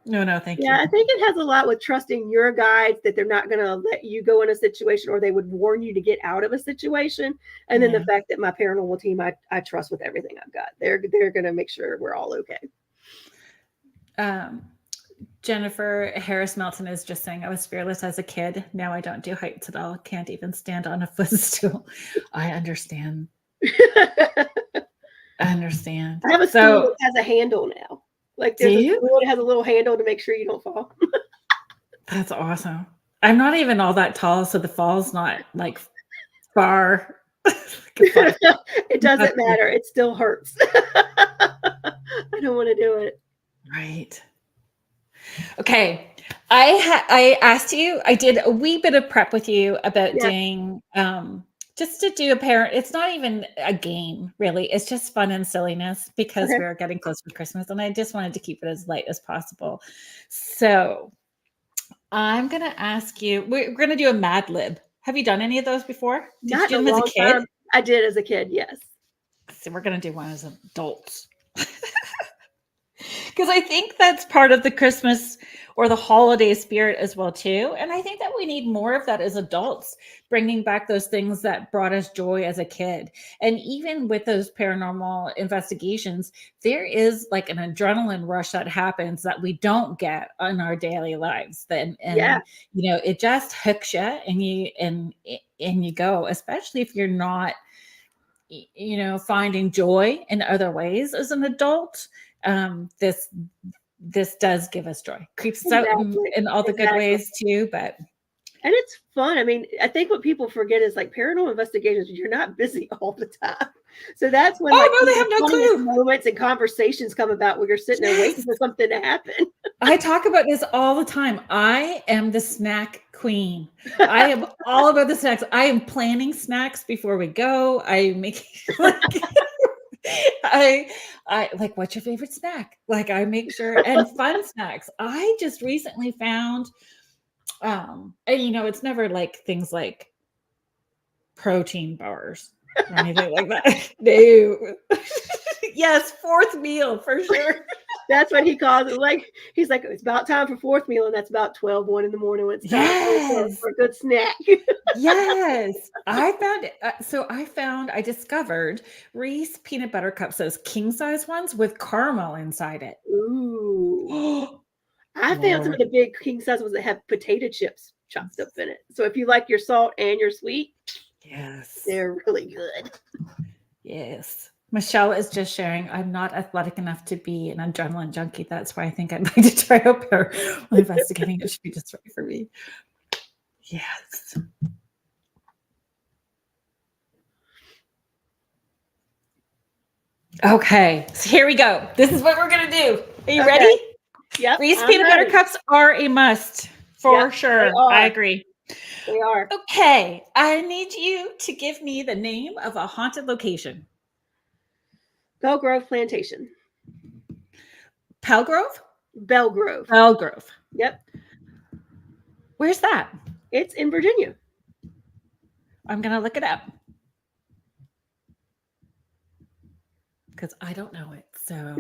Speaker 1: Yeah. No, thank you.
Speaker 2: Yeah, I think it has a lot with trusting your guides, that they're not going to let you go in a situation, or they would warn you to get out of a situation. And then the fact that my paranormal team, I trust with everything I've got. They're going to make sure we're all okay.
Speaker 1: Jennifer Harris Melton is just saying, I was fearless as a kid. Now I don't do heights at all. Can't even stand on a footstool. I understand. I understand.
Speaker 2: I have a stool that has a handle now. Like, there's a stool that has a little handle to make sure you don't fall.
Speaker 1: That's awesome. I'm not even all that tall, so the fall's not like far.
Speaker 2: It doesn't matter. It still hurts. I don't want to do it.
Speaker 1: Right. Okay. I asked you, I did a wee bit of prep with you about doing just to do it's not even a game, really. It's just fun and silliness because we're getting close to Christmas, and I just wanted to keep it as light as possible. So I'm going to ask you, we're going to do a Mad Lib. Have you done any of those before? Did you do them as a kid?
Speaker 2: Time. I did as a kid, yes.
Speaker 1: So we're going to do one as adults. Because I think that's part of the Christmas or the holiday spirit as well, too. And I think that we need more of that as adults, bringing back those things that brought us joy as a kid. And even with those paranormal investigations, there is like an adrenaline rush that happens that we don't get in our daily lives. It just hooks you and you go, especially if you're not, finding joy in other ways as an adult. This does give us joy. Creeps us out in all the good ways too,
Speaker 2: and it's fun. I mean, I think what people forget is like paranormal investigations, you're not busy all the time. So that's when
Speaker 1: they have no clue.
Speaker 2: Moments and conversations come about where you're sitting there waiting for something to happen.
Speaker 1: I talk about this all the time. I am the snack queen. I am all about the snacks. I am planning snacks before we go. I make I like, what's your favorite snack? Like, I make sure, and fun snacks. I just recently found, and it's never like things like protein bars or anything like that. No. Yes, fourth meal for sure.
Speaker 2: That's what he calls it. Like, he's like, it's about time for fourth meal, and that's about 1 in the morning when it's time for a good snack.
Speaker 1: Yes. I discovered Reese peanut butter cups, those king size ones with caramel inside it.
Speaker 2: Ooh. I found some of the big king size ones that have potato chips chopped up in it. So if you like your salt and your sweet,
Speaker 1: yes,
Speaker 2: they're really good.
Speaker 1: Yes. Michelle is just sharing, I'm not athletic enough to be an adrenaline junkie. That's why I think I'd like to try out paranormal investigating. It should be just right for me. Yes. Okay. So here we go. This is what we're going to do. Are you ready?
Speaker 2: Yep.
Speaker 1: Reese peanut butter cups are a must for sure. I agree.
Speaker 2: They are.
Speaker 1: Okay. I need you to give me the name of a haunted location.
Speaker 2: Belgrove Plantation.
Speaker 1: Belgrove?
Speaker 2: Belgrove. Yep.
Speaker 1: Where's that?
Speaker 2: It's in Virginia.
Speaker 1: I'm going to look it up. Because I don't know it. So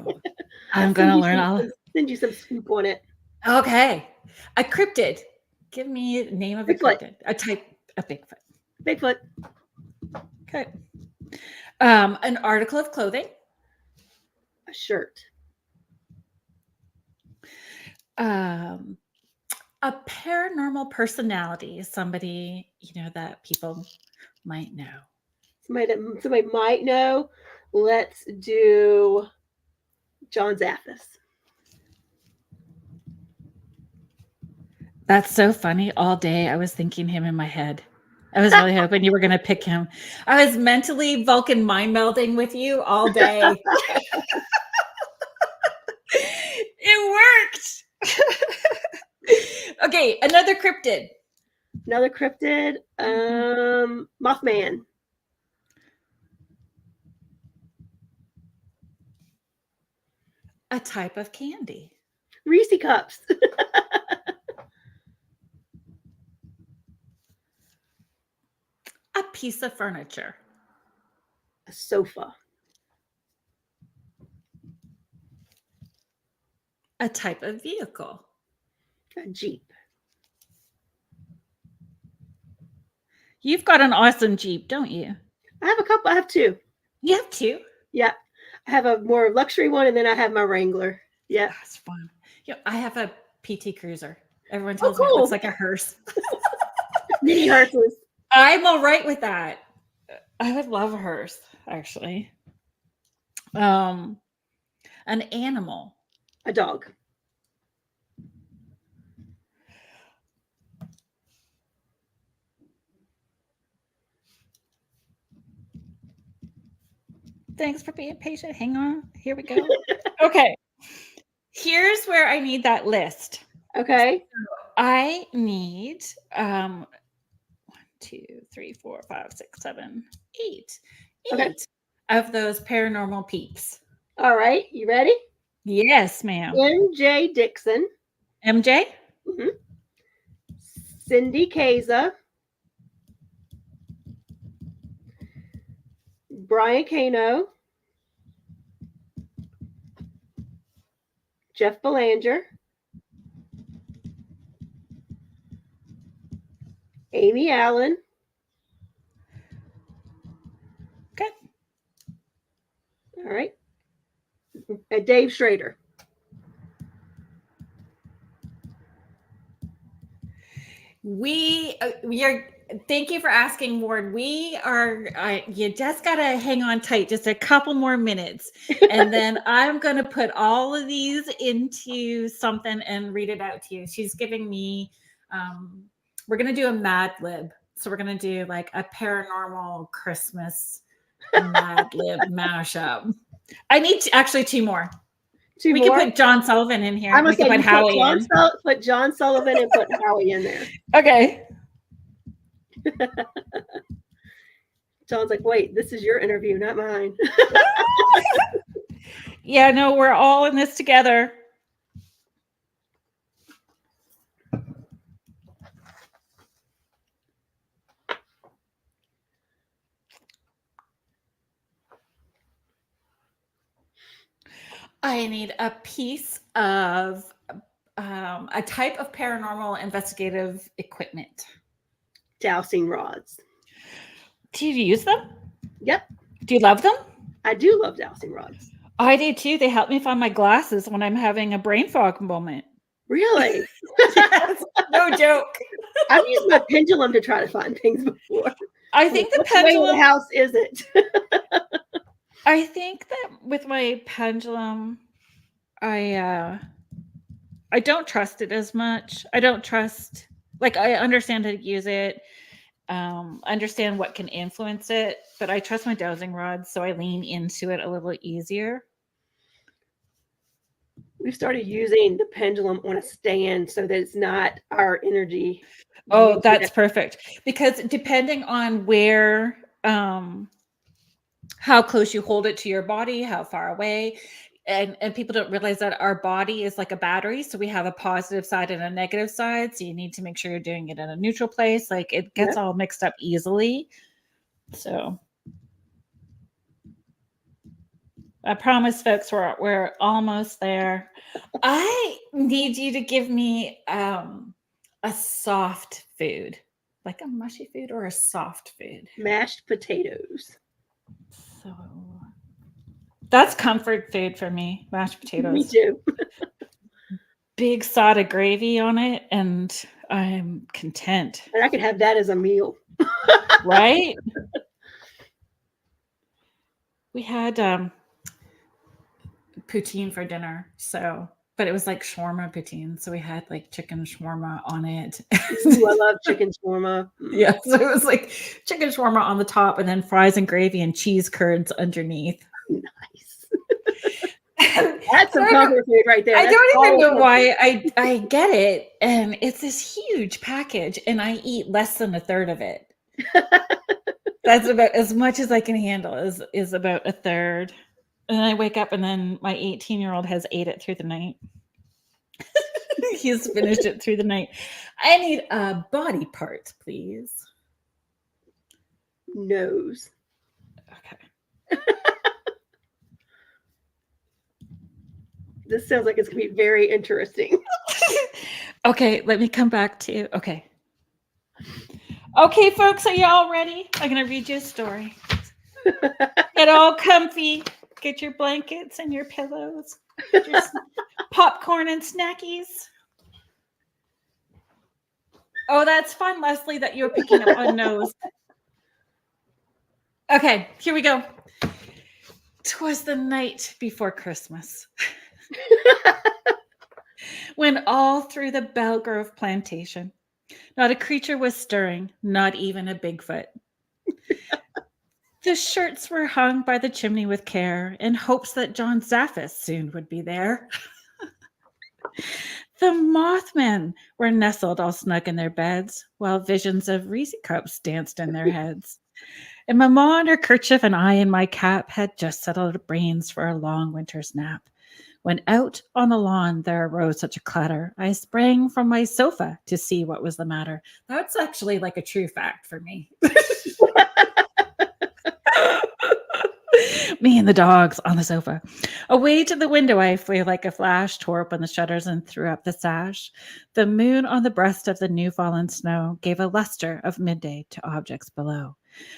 Speaker 1: I'm going to learn.
Speaker 2: Send you some scoop on it.
Speaker 1: Okay. A cryptid. Give me the name of a cryptid. A Bigfoot.
Speaker 2: Bigfoot.
Speaker 1: Okay. An article of clothing.
Speaker 2: A shirt.
Speaker 1: A paranormal personality, somebody, that people might know.
Speaker 2: Somebody might know. Let's do John Zaffis.
Speaker 1: That's so funny. All day I was thinking him in my head. I was really hoping you were going to pick him. I was mentally Vulcan mind melding with you all day. It worked. Okay, another cryptid.
Speaker 2: Another cryptid. Mothman.
Speaker 1: A type of candy.
Speaker 2: Reese cups.
Speaker 1: A piece of furniture.
Speaker 2: A sofa.
Speaker 1: A type of vehicle.
Speaker 2: A Jeep.
Speaker 1: You've got an awesome Jeep, don't you?
Speaker 2: I have a couple. I have two.
Speaker 1: You have two?
Speaker 2: Yeah. I have a more luxury one, and then I have my Wrangler. Yeah.
Speaker 1: That's fun. I have a PT Cruiser. Everyone tells
Speaker 2: cool.
Speaker 1: me it looks like a hearse.
Speaker 2: Mini hearses.
Speaker 1: I'm all right with that. I would love a hearse, actually. An animal.
Speaker 2: A dog.
Speaker 1: Thanks for being patient. Hang on. Here we go. Okay. Here's where I need that list.
Speaker 2: Okay.
Speaker 1: I need 1, 2, 3, 4, 5, 6, 7, 8.
Speaker 2: Okay.
Speaker 1: 8 of those paranormal peeps.
Speaker 2: All right. You ready?
Speaker 1: Yes, ma'am.
Speaker 2: MJ Dixon.
Speaker 1: MJ?
Speaker 2: Mm-hmm. Cindy Kaza. Brian Kano. Jeff Belanger. Amy Allen.
Speaker 1: Okay.
Speaker 2: All right. Dave Schrader.
Speaker 1: We are. Thank you for asking, Ward. We are. You just gotta hang on tight, just a couple more minutes, and then I'm gonna put all of these into something and read it out to you. She's giving me. We're gonna do a Mad Lib, so we're gonna do like a paranormal Christmas Mad Lib mashup. I need actually 2 more. We can put John Sullivan in here. We can put Howie in.
Speaker 2: Put John Sullivan and put Howie in there.
Speaker 1: Okay.
Speaker 2: John's like, wait, this is your interview, not mine.
Speaker 1: Yeah, no, we're all in this together. I need a piece of a type of paranormal investigative equipment.
Speaker 2: Dowsing rods.
Speaker 1: Do you use them?
Speaker 2: Yep.
Speaker 1: Do you love them?
Speaker 2: I do love dowsing rods.
Speaker 1: I do too. They help me find my glasses when I'm having a brain fog moment.
Speaker 2: Really?
Speaker 1: Yes, no joke.
Speaker 2: I've used my pendulum to try to find things before.
Speaker 1: I think the
Speaker 2: Which way
Speaker 1: pendulum.
Speaker 2: in the house is it?
Speaker 1: I think that with my pendulum, I don't trust it as much. I don't trust, like, I understand how to use it, understand what can influence it, but I trust my dowsing rods, so I lean into it a little easier.
Speaker 2: We've started using the pendulum on a stand so that it's not our energy.
Speaker 1: Oh, that's perfect. Because depending on where, how close you hold it to your body, how far away, and people don't realize that our body is like a battery. So we have a positive side and a negative side. So you need to make sure you're doing it in a neutral place. Like it gets all mixed up easily. So I promise, folks, we're almost there. I need you to give me a soft food, like a mushy food or a soft food?
Speaker 2: Mashed potatoes.
Speaker 1: So that's comfort food for me. Mashed potatoes.
Speaker 2: Me too.
Speaker 1: Big side of gravy on it, and I'm content.
Speaker 2: And I could have that as a meal.
Speaker 1: Right? We had poutine for dinner, but it was like shawarma poutine. So we had like chicken shawarma on it.
Speaker 2: Ooh, I love chicken shawarma.
Speaker 1: Yeah, so it was like chicken shawarma on the top and then fries and gravy and cheese curds underneath.
Speaker 2: Nice. That's some comfort food right there.
Speaker 1: I don't even know why I get it. And it's this huge package and I eat less than a third of it. That's about as much as I can handle is about a third. And I wake up and then my 18-year-old has ate it through the night. He's finished it through the night. I need a body part, please.
Speaker 2: Nose.
Speaker 1: Okay.
Speaker 2: This sounds like it's going to be very interesting.
Speaker 1: Okay, let me come back to okay. Okay, folks, are you all ready? I'm going to read you a story. Get all comfy. Get your blankets and your pillows. Get your popcorn and snackies. Oh, that's fun, Leslie, that you're picking up on nose. Okay, here we go. 'Twas the night before Christmas. When all through the Belgrove plantation, not a creature was stirring, not even a Bigfoot. The shirts were hung by the chimney with care in hopes that John Zaffis soon would be there. The Mothmen were nestled all snug in their beds, while visions of Reese cups danced in their heads. And Mamma in her kerchief and I in my cap had just settled brains for a long winter's nap. When out on the lawn there arose such a clatter, I sprang from my sofa to see what was the matter. That's actually like a true fact for me. Me and the dogs on the sofa. Away to the window I flew like a flash, tore open the shutters and threw up the sash. The moon on the breast of the new fallen snow gave a luster of midday to objects below.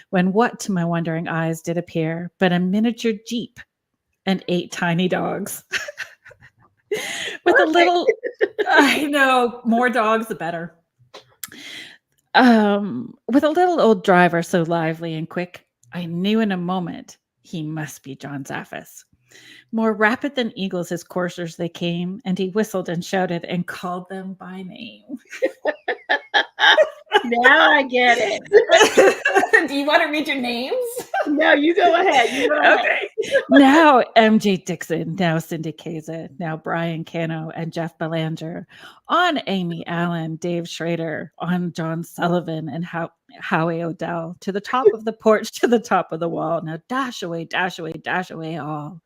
Speaker 1: When what to my wondering eyes did appear but a miniature Jeep and 8 tiny dogs. With a little, I know, more dogs the better. With a little old driver so lively and quick, I knew in a moment he must be John Zaffis. More rapid than eagles his coursers they came, and he whistled and shouted and called them by name.
Speaker 2: Now I get it.
Speaker 1: Do you want to read your names?
Speaker 2: No, you go ahead.
Speaker 1: Okay. Now MJ Dixon, now Cindy Kaza, now Brian Cano and Jeff Belanger, on Amy Allen, Dave Schrader, on John Sullivan and Howie Odell, to the top of the porch, to the top of the wall. Now dash away all.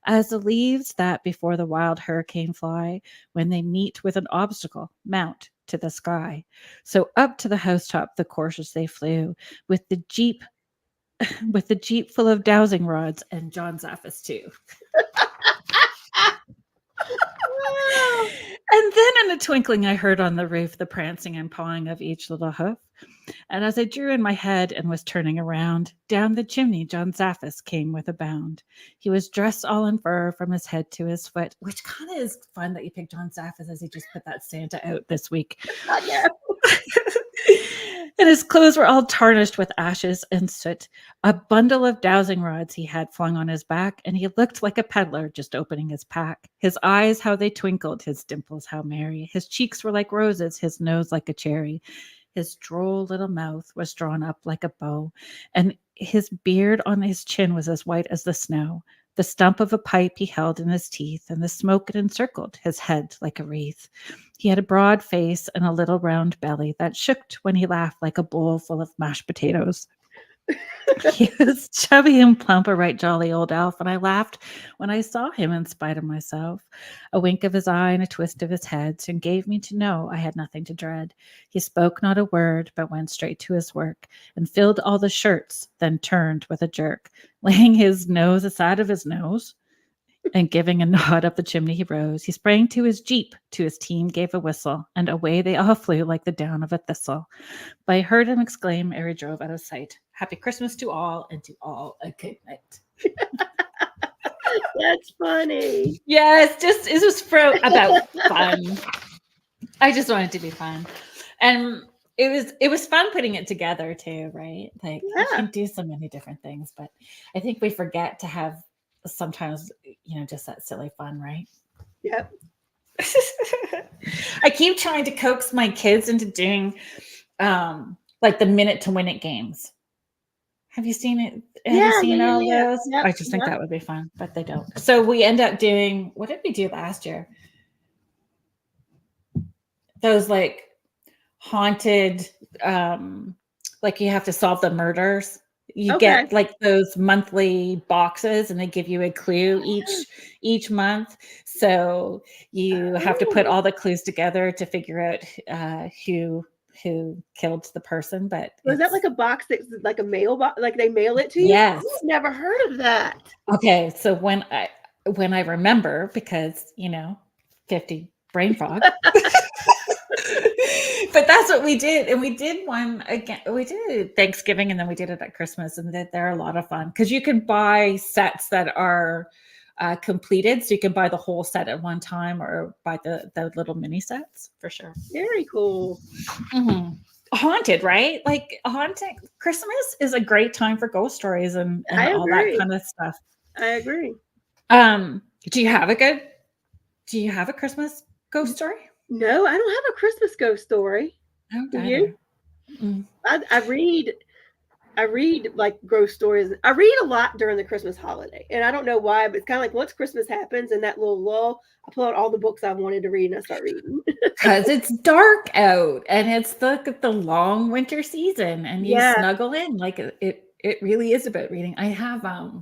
Speaker 1: As the leaves that before the wild hurricane fly, when they meet with an obstacle, mount to the sky. So up to the housetop the coursers they flew, with the Jeep full of dowsing rods and John Zaffis too. And then in a twinkling I heard on the roof the prancing and pawing of each little hoof. And as I drew in my head and was turning around, down the chimney John Zaffis came with a bound. He was dressed all in fur from his head to his foot, which kind of is fun that you picked John Zaffis as he just put that Santa out this week.
Speaker 2: Yeah.
Speaker 1: And his clothes were all tarnished with ashes and soot. A bundle of dowsing rods he had flung on his back, and he looked like a peddler just opening his pack. His eyes, how they twinkled, his dimples, how merry. His cheeks were like roses, his nose like a cherry. His droll little mouth was drawn up like a bow, and his beard on his chin was as white as the snow. The stump of a pipe he held in his teeth, and the smoke it encircled his head like a wreath. He had a broad face and a little round belly that shook when he laughed like a bowl full of mashed potatoes. He was chubby and plump, a right jolly old elf, and I laughed when I saw him in spite of myself. A wink of his eye and a twist of his head soon gave me to know I had nothing to dread. He spoke not a word, but went straight to his work, and filled all the shirts, then turned with a jerk, laying his nose aside of his nose. And giving a nod up the chimney he rose. He sprang to his jeep, to his team gave a whistle, and away they all flew like the down of a thistle. But I heard him exclaim ere he drove out of sight, Happy Christmas to all, and to all a good night.
Speaker 2: That's funny.
Speaker 1: Yes, just it was about fun. I just wanted it to be fun. And it was fun putting it together too, right? Like you can do so many different things, but I think we forget to have sometimes, just that silly fun, right?
Speaker 2: Yep.
Speaker 1: I keep trying to coax my kids into doing like the minute to win it games. Have you seen it? Have you seen all those?
Speaker 2: Yep,
Speaker 1: I just think that would be fun, but they don't. So we end up doing, what did we do last year? Those like haunted, like you have to solve the murders. You get like those monthly boxes and they give you a clue each month. So you have to put all the clues together to figure out who killed the person. But
Speaker 2: was that like a box that's like a mail box, like they mail it to you?
Speaker 1: Yes.
Speaker 2: I've never heard of that.
Speaker 1: Okay, so when I remember, because 50 brain fog. But that's what we did. And we did one again. We did Thanksgiving and then we did it at Christmas. And they're a lot of fun because you can buy sets that are completed. So you can buy the whole set at one time or buy the little mini sets for sure.
Speaker 2: Very cool.
Speaker 1: Mm-hmm. Haunted, right? Like haunted Christmas is a great time for ghost stories and all that kind of stuff.
Speaker 2: I agree.
Speaker 1: Do you have a Christmas ghost story?
Speaker 2: No, I don't have a Christmas ghost story.
Speaker 1: Do
Speaker 2: you? I read like ghost stories. I read a lot during the Christmas holiday, and I don't know why, but it's kind of like once Christmas happens and that little lull, I pull out all the books I wanted to read and I start reading.
Speaker 1: Because it's dark out and it's the long winter season, and you snuggle in. Like it really is about reading. I have my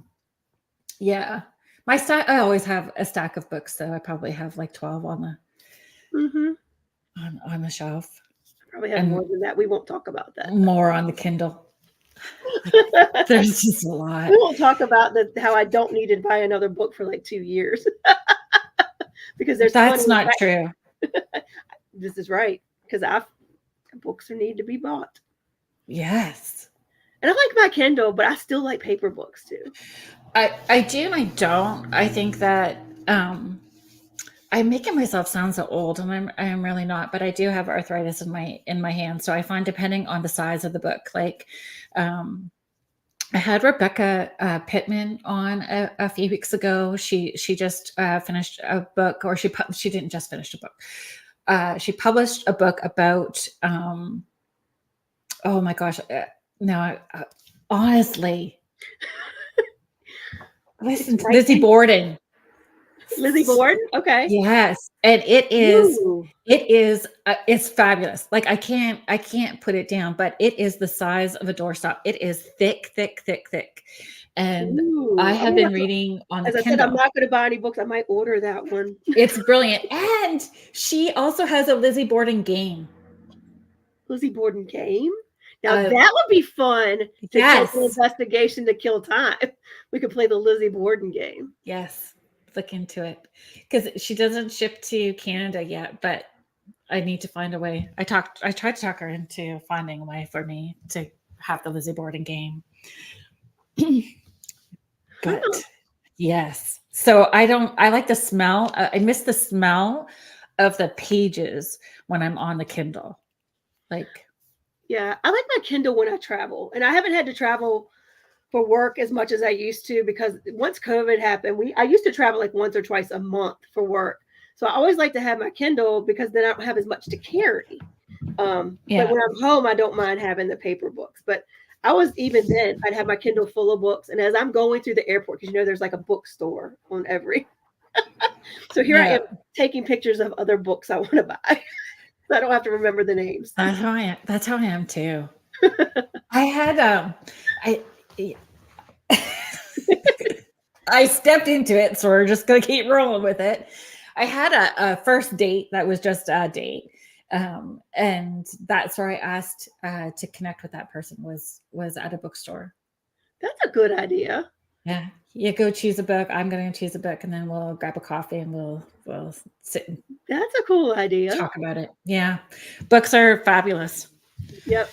Speaker 1: stack. I always have a stack of books, so I probably have like 12 on the. On the shelf.
Speaker 2: Probably have more than that. We won't talk about that.
Speaker 1: More on the Kindle. There's just a lot.
Speaker 2: We won't talk about how I don't need to buy another book for like 2 years. Because
Speaker 1: that's not true.
Speaker 2: This is right. Because books need to be bought.
Speaker 1: Yes.
Speaker 2: And I like my Kindle, but I still like paper books too.
Speaker 1: I do and I don't. I think that I'm making myself sound so old, and I'm really not, but I do have arthritis in my hand. So I find, depending on the size of the book, like I had Rebecca Pittman on a few weeks ago. She just finished a book, or she didn't just finish a book. She published a book about oh my gosh, no, honestly, listen to Lizzie Borden.
Speaker 2: Lizzie Borden? Okay.
Speaker 1: Yes. And it's fabulous. Like I can't put it down, but it is the size of a doorstop. It is thick. And I have been reading on the Kindle.
Speaker 2: As I said, I'm not going to buy any books. I might order that one.
Speaker 1: It's brilliant. And she also has a Lizzie Borden game.
Speaker 2: Lizzie Borden game? Now that would be fun. Yes. An investigation to kill time. We could play the Lizzie Borden game.
Speaker 1: Yes. Look into it, because she doesn't ship to Canada yet, but I need to find a way. I tried to talk her into finding a way for me to have the Lizzie Borden game. But yes, so I like the smell. I miss the smell of the pages when I'm on the Kindle. Like,
Speaker 2: yeah, I like my Kindle when I travel, and I haven't had to travel for work as much as I used to, because once COVID happened, I used to travel like once or twice a month for work. So I always like to have my Kindle, because then I don't have as much to carry. But when I'm home, I don't mind having the paper books. But even then, I'd have my Kindle full of books. And as I'm going through the airport, because there's like a bookstore on every. So here I am taking pictures of other books I want to buy. So I don't have to remember the names.
Speaker 1: That's how I am too. I had I stepped into it, so we're just going to keep rolling with it. I had a first date that was just a date. And that's where I asked to connect with that person was at a bookstore.
Speaker 2: That's a good idea.
Speaker 1: Yeah. You go choose a book. I'm going to choose a book, and then we'll grab a coffee and we'll sit and
Speaker 2: That's a cool idea.
Speaker 1: talk about it. Yeah. Books are fabulous.
Speaker 2: Yep.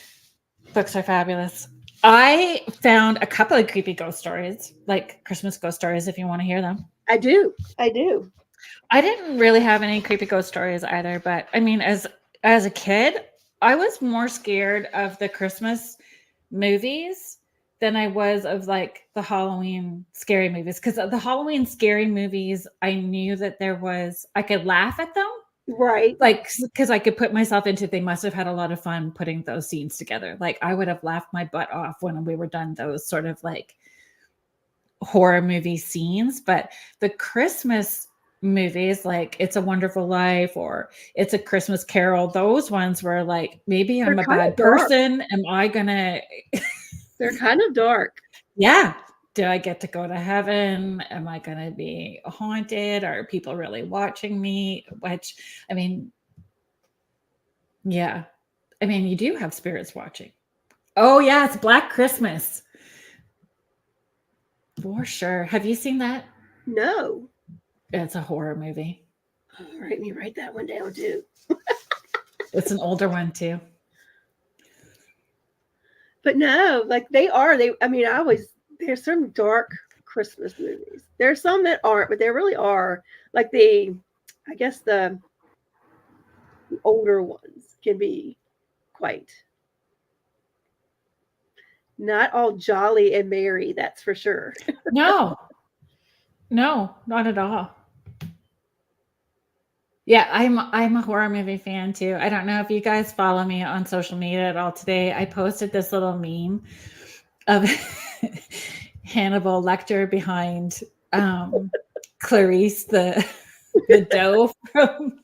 Speaker 1: Books are fabulous. I found a couple of creepy ghost stories, like Christmas ghost stories, if you want to hear them.
Speaker 2: I do. I do.
Speaker 1: I didn't really have any creepy ghost stories either, but I mean, as a kid, I was more scared of the Christmas movies than I was of like the Halloween scary movies. Because the Halloween scary movies, I knew that I could laugh at them.
Speaker 2: Right.
Speaker 1: Like, because I could put myself into, they must have had a lot of fun putting those scenes together. Like, I would have laughed my butt off when we were done those sort of like horror movie scenes. But the Christmas movies, like It's a Wonderful Life or It's a Christmas Carol, those ones were like, maybe I'm a bad person. Am I gonna
Speaker 2: They're kind of dark.
Speaker 1: Yeah. Do I get to go to heaven? Am I gonna be haunted? Are people really watching me? Which, I mean, yeah. I mean, you do have spirits watching. Oh yeah, it's Black Christmas. For sure. Have you seen that?
Speaker 2: No.
Speaker 1: It's a horror movie.
Speaker 2: All right, let me write that one down too.
Speaker 1: It's an older one too.
Speaker 2: But no, like I mean, there's some dark Christmas movies. There's some that aren't, but there really are. Like I guess the older ones can be quite not all jolly and merry, that's for sure.
Speaker 1: No, not at all. Yeah, I'm a horror movie fan too. I don't know if you guys follow me on social media at all today. I posted this little meme of Hannibal Lecter behind Clarice, the doe from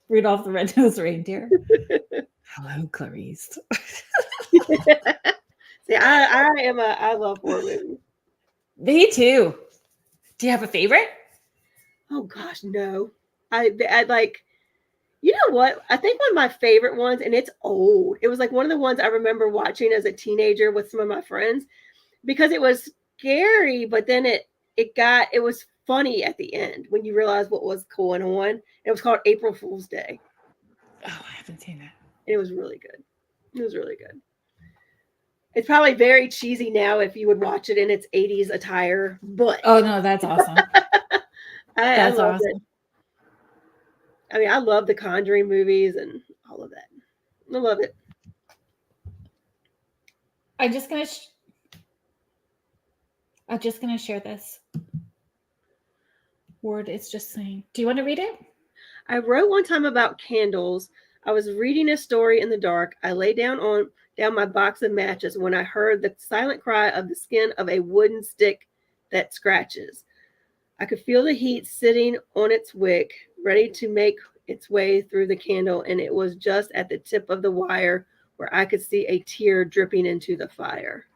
Speaker 1: Rudolph the Red-Nosed Reindeer. Hello, Clarice.
Speaker 2: See, I love horror movies.
Speaker 1: Me too. Do you have a favorite?
Speaker 2: Oh gosh, no. I like, you know what? I think one of my favorite ones, and it's old. It was like one of the ones I remember watching as a teenager with some of my friends because it was scary, but then it was funny at the end when you realize what was going on. It was called April Fool's Day.
Speaker 1: Oh, I haven't seen that.
Speaker 2: It was really good. It was really good. It's probably very cheesy now if you would watch it in its 80s attire, but
Speaker 1: oh no, that's awesome.
Speaker 2: That's awesome. It. I mean, I love the Conjuring movies and all of that. I love it.
Speaker 1: I'm just gonna share this word. It's just saying. Do you want to read it?
Speaker 2: I wrote one time about candles. I was reading a story in the dark. I lay down my box of matches when I heard the silent cry of the skin of a wooden stick that scratches. I could feel the heat sitting on its wick, ready to make its way through the candle, and it was just at the tip of the wire where I could see a tear dripping into the fire.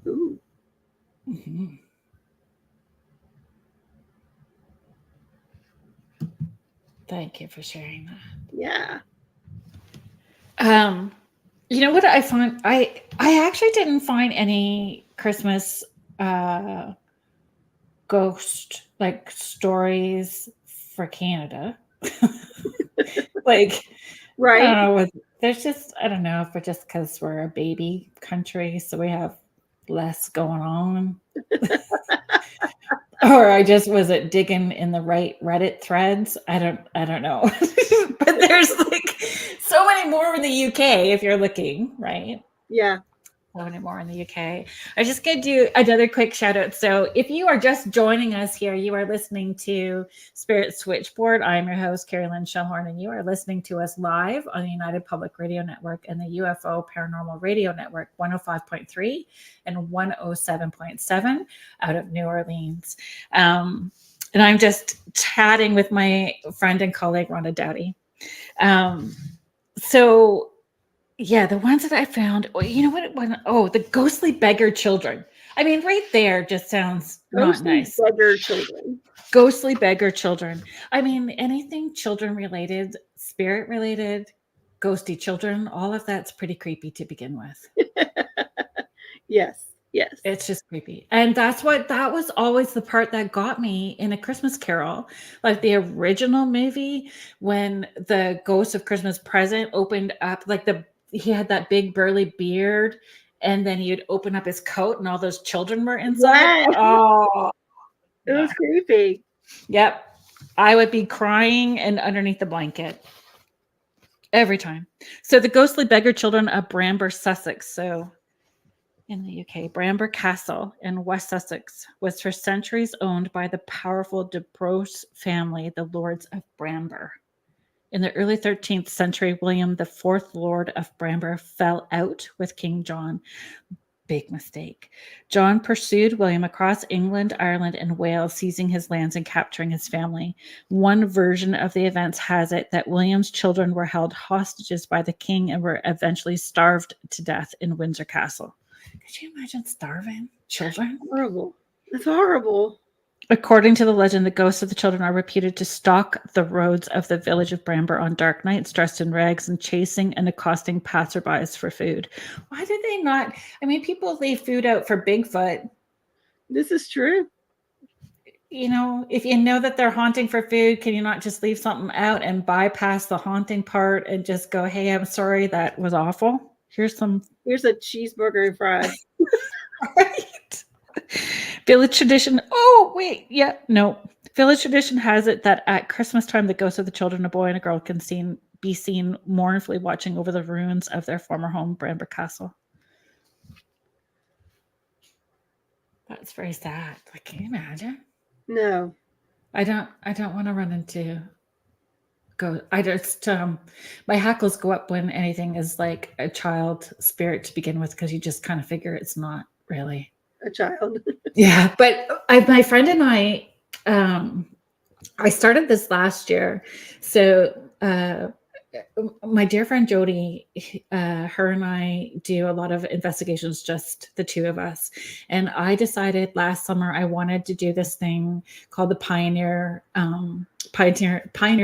Speaker 2: Ooh.
Speaker 1: Mm-hmm. Thank you for sharing that.
Speaker 2: Yeah.
Speaker 1: You know what I found? I actually didn't find any Christmas ghost like stories for Canada. Like,
Speaker 2: right.
Speaker 1: I don't know. There's just, I don't know if it's just because we're a baby country, so we have less going on. Or I just wasn't digging in the right Reddit threads. I don't know. But there's like so many more in the UK if you're looking, right?
Speaker 2: Yeah.
Speaker 1: So many more in the UK. I just gonna do another quick shout out. So if you are just joining us here, you are listening to Spirit Switchboard. I'm your host, Kerrilynn Shellhorn, and you are listening to us live on the United Public Radio Network and the UFO Paranormal Radio Network 105.3 and 107.7 out of New Orleans. And I'm just chatting with my friend and colleague, Rhonda Doughty. So yeah, the ones that I found, you know what? Oh, the ghostly beggar children. I mean, right there just sounds not nice.
Speaker 2: Beggar children.
Speaker 1: Ghostly beggar children. I mean, anything children related, spirit related, ghosty children, all of that's pretty creepy to begin with.
Speaker 2: Yes. Yes.
Speaker 1: It's just creepy. And that was always the part that got me in A Christmas Carol. Like the original movie, when the Ghost of Christmas Present opened up, like he had that big burly beard, and then he'd open up his coat and all those children were inside.
Speaker 2: Yes.
Speaker 1: Oh,
Speaker 2: It was creepy.
Speaker 1: Yep. I would be crying and underneath the blanket every time. So the ghostly beggar children of Bramber, Sussex. So in the UK, Bramber Castle in West Sussex was for centuries owned by the powerful De Brose family, the Lords of Bramber. In the early 13th century, William, the fourth Lord of Bramber, fell out with King John. Big mistake. John pursued William across England, Ireland, and Wales, seizing his lands and capturing his family. One version of the events has it that William's children were held hostages by the king and were eventually starved to death in Windsor Castle. Could you imagine starving children?
Speaker 2: Horrible. That's horrible.
Speaker 1: According to the legend, the ghosts of the children are reputed to stalk the roads of the village of Bramber on dark nights, dressed in rags and chasing and accosting passerbys for food. Why did they not? I mean, people leave food out for Bigfoot.
Speaker 2: This is true.
Speaker 1: You know, if you know that they're haunting for food, can you not just leave something out and bypass the haunting part and just go, hey, I'm sorry, that was awful. Here's a
Speaker 2: cheeseburger and fries.
Speaker 1: Right. Village tradition. Oh, wait. Yeah. No. Village tradition has it that at Christmas time, the ghosts of the children, a boy and a girl, can be seen mournfully watching over the ruins of their former home, Bramber Castle. That's very sad. Like, can you imagine?
Speaker 2: No.
Speaker 1: I don't want to run into I just my hackles go up when anything is like a child spirit to begin with, because you just kind of figure it's not really
Speaker 2: a child.
Speaker 1: Yeah, but my friend and I started this last year. So my dear friend Jody, her and I do a lot of investigations, just the two of us. And I decided last summer I wanted to do this thing called the Pioneer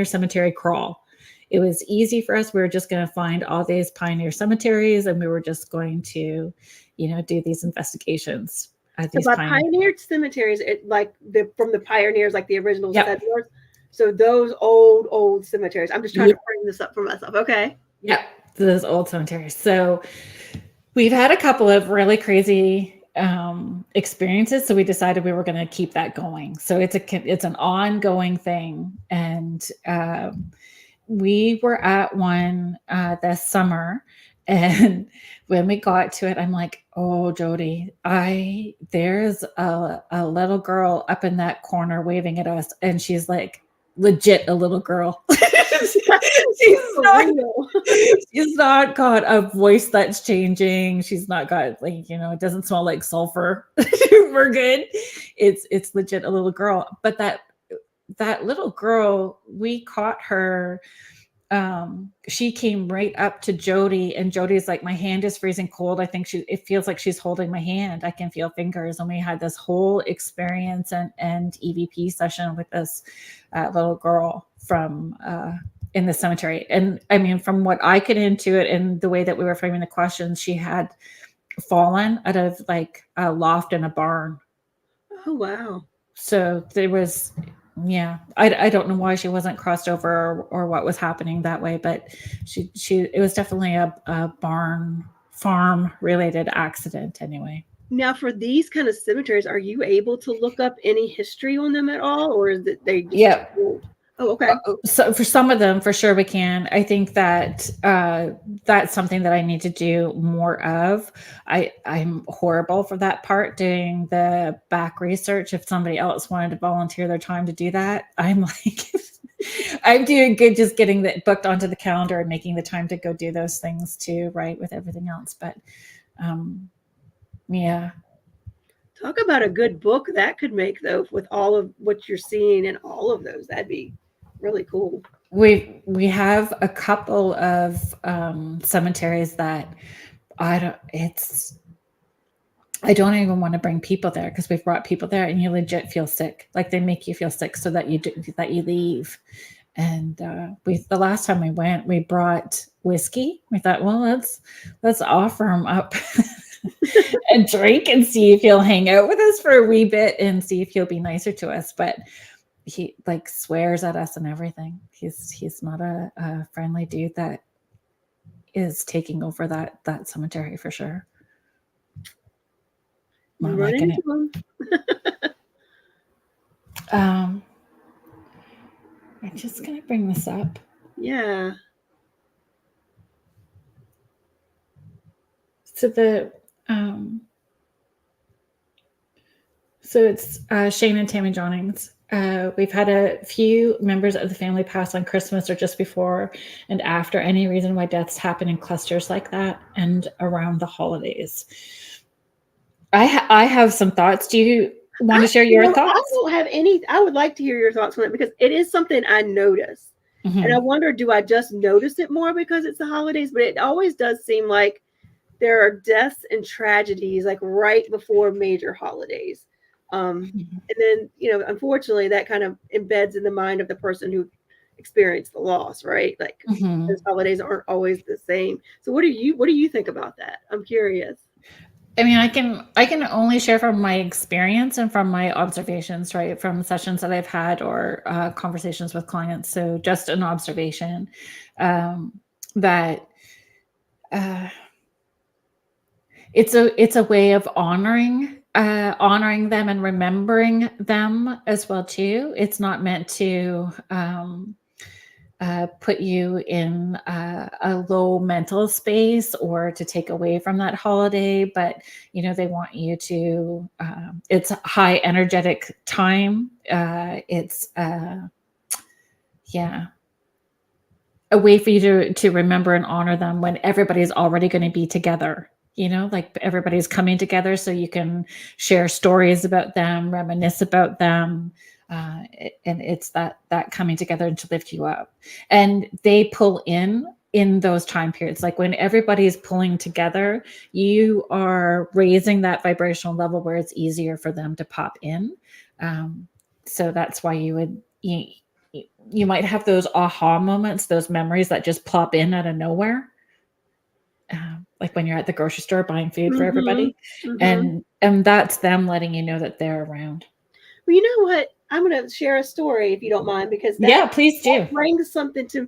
Speaker 1: Cemetery Crawl. It was easy for us. We were just going to find all these pioneer cemeteries, and we were just going to, do these investigations.
Speaker 2: So by pioneer cemeteries, from the pioneers, like the original settlers. So those old cemeteries. I'm just trying to bring this up for myself. Okay.
Speaker 1: Yeah, those old cemeteries. So we've had a couple of really crazy experiences. So we decided we were going to keep that going. So it's an ongoing thing. And we were at one this summer. And when we got to it, I'm like, oh, Jody, there's a little girl up in that corner waving at us. And she's like, legit a little girl. She's not got a voice that's changing. She's not got it doesn't smell like sulfur. We're good. It's legit a little girl. But that little girl, we caught her. She came right up to Jody, and Jody's like, my hand is freezing cold. I think it feels like she's holding my hand. I can feel fingers. And we had this whole experience and EVP session with this little girl from in the cemetery. And I mean, from what I could intuit and the way that we were framing the questions, she had fallen out of like a loft in a barn.
Speaker 2: Oh, wow.
Speaker 1: So there was, I don't know why she wasn't crossed over or what was happening that way, but it was definitely a barn farm related accident anyway.
Speaker 2: Now, for these kind of cemeteries, are you able to look up any history on them at all, or is it they just old? Oh, okay.
Speaker 1: So for some of them, for sure we can. I think that that's something that I need to do more of. I'm horrible for that part, doing the back research. If somebody else wanted to volunteer their time to do that, I'm like, I'm doing good just getting booked onto the calendar and making the time to go do those things too, right, with everything else. But yeah.
Speaker 2: Talk about a good book that could make, though, with all of what you're seeing and all of those. That'd be really cool.
Speaker 1: We have a couple of cemeteries that I don't even want to bring people there, because we've brought people there and you legit feel sick. Like they make you feel sick so that you leave. And the last time we went, we brought whiskey. We thought, well, let's offer them up. and drink and see if he'll hang out with us for a wee bit and see if he'll be nicer to us. But he like swears at us and everything. He's not a friendly dude that is taking over that cemetery for sure. Not liking it. I'm just gonna bring this up.
Speaker 2: Yeah.
Speaker 1: So so it's Shane and Tammy Johnings. We've had a few members of the family pass on Christmas or just before and after. Any reason why deaths happen in clusters like that and around the holidays? I have some thoughts. Do you want to share your thoughts?
Speaker 2: I don't have any. I would like to hear your thoughts on it because it is something I notice. Mm-hmm. And I wonder, do I just notice it more because it's the holidays? But it always does seem like there are deaths and tragedies like right before major holidays. And then, unfortunately, that kind of embeds in the mind of the person who experienced the loss, right? Like those holidays aren't always the same. So what do you think about that? I'm curious.
Speaker 1: I mean, I can only share from my experience and from my observations, right? From sessions that I've had or conversations with clients. So just an observation that it's a way of honoring them and remembering them as well too. It's not meant to put you in a low mental space or to take away from that holiday, but they want you to. It's a high energetic time. It's a way for you to remember and honor them when everybody's already going to be together. Like everybody's coming together so you can share stories about them, reminisce about them. And it's that coming together to lift you up. And they pull in those time periods. Like when everybody's pulling together, you are raising that vibrational level where it's easier for them to pop in. So that's why you might have those aha moments, those memories that just plop in out of nowhere. Like when you're at the grocery store buying food for everybody. And that's them letting you know that they're around.
Speaker 2: Well, you know what? I'm going to share a story if you don't mind, because
Speaker 1: please do.
Speaker 2: That brings something to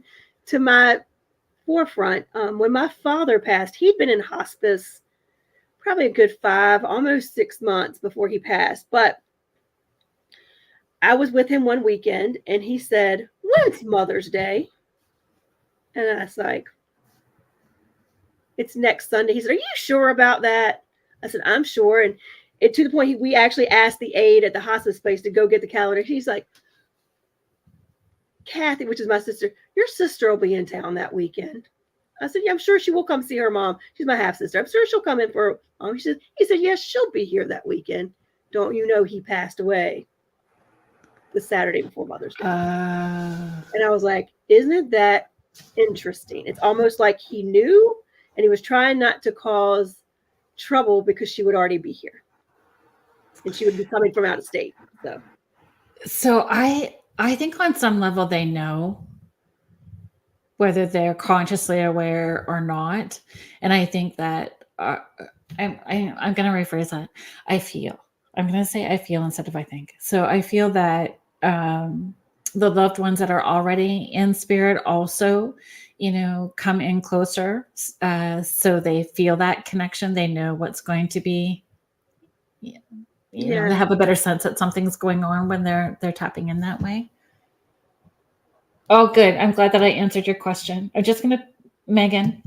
Speaker 2: my forefront. When my father passed, he'd been in hospice probably a good 5, almost 6 months before he passed. But I was with him one weekend and he said, "When's Mother's Day?" And I was like, "It's next Sunday." He said, "Are you sure about that?" I said, "I'm sure." And to the point, we actually asked the aide at the hospice place to go get the calendar. She's like, "Kathy," which is my sister, "your sister will be in town that weekend." I said, "Yeah, I'm sure she will come see her mom. She's my half sister. I'm sure she'll come in for mom." He said, "Yes, she'll be here that weekend. Don't you know he passed away the Saturday before Mother's Day?" And I was like, "Isn't that interesting?" It's almost like he knew and he was trying not to cause trouble because she would already be here. And she would be coming from out of state. So
Speaker 1: I think on some level they know, whether they're consciously aware or not. And I think that I'm going to rephrase that. I'm going to say I feel instead of I think. So I feel that the loved ones that are already in spirit also, come in closer. So they feel that connection. They know what's going to be. They have a better sense that something's going on when they're tapping in that way. Oh, good. I'm glad that I answered your question. Megan,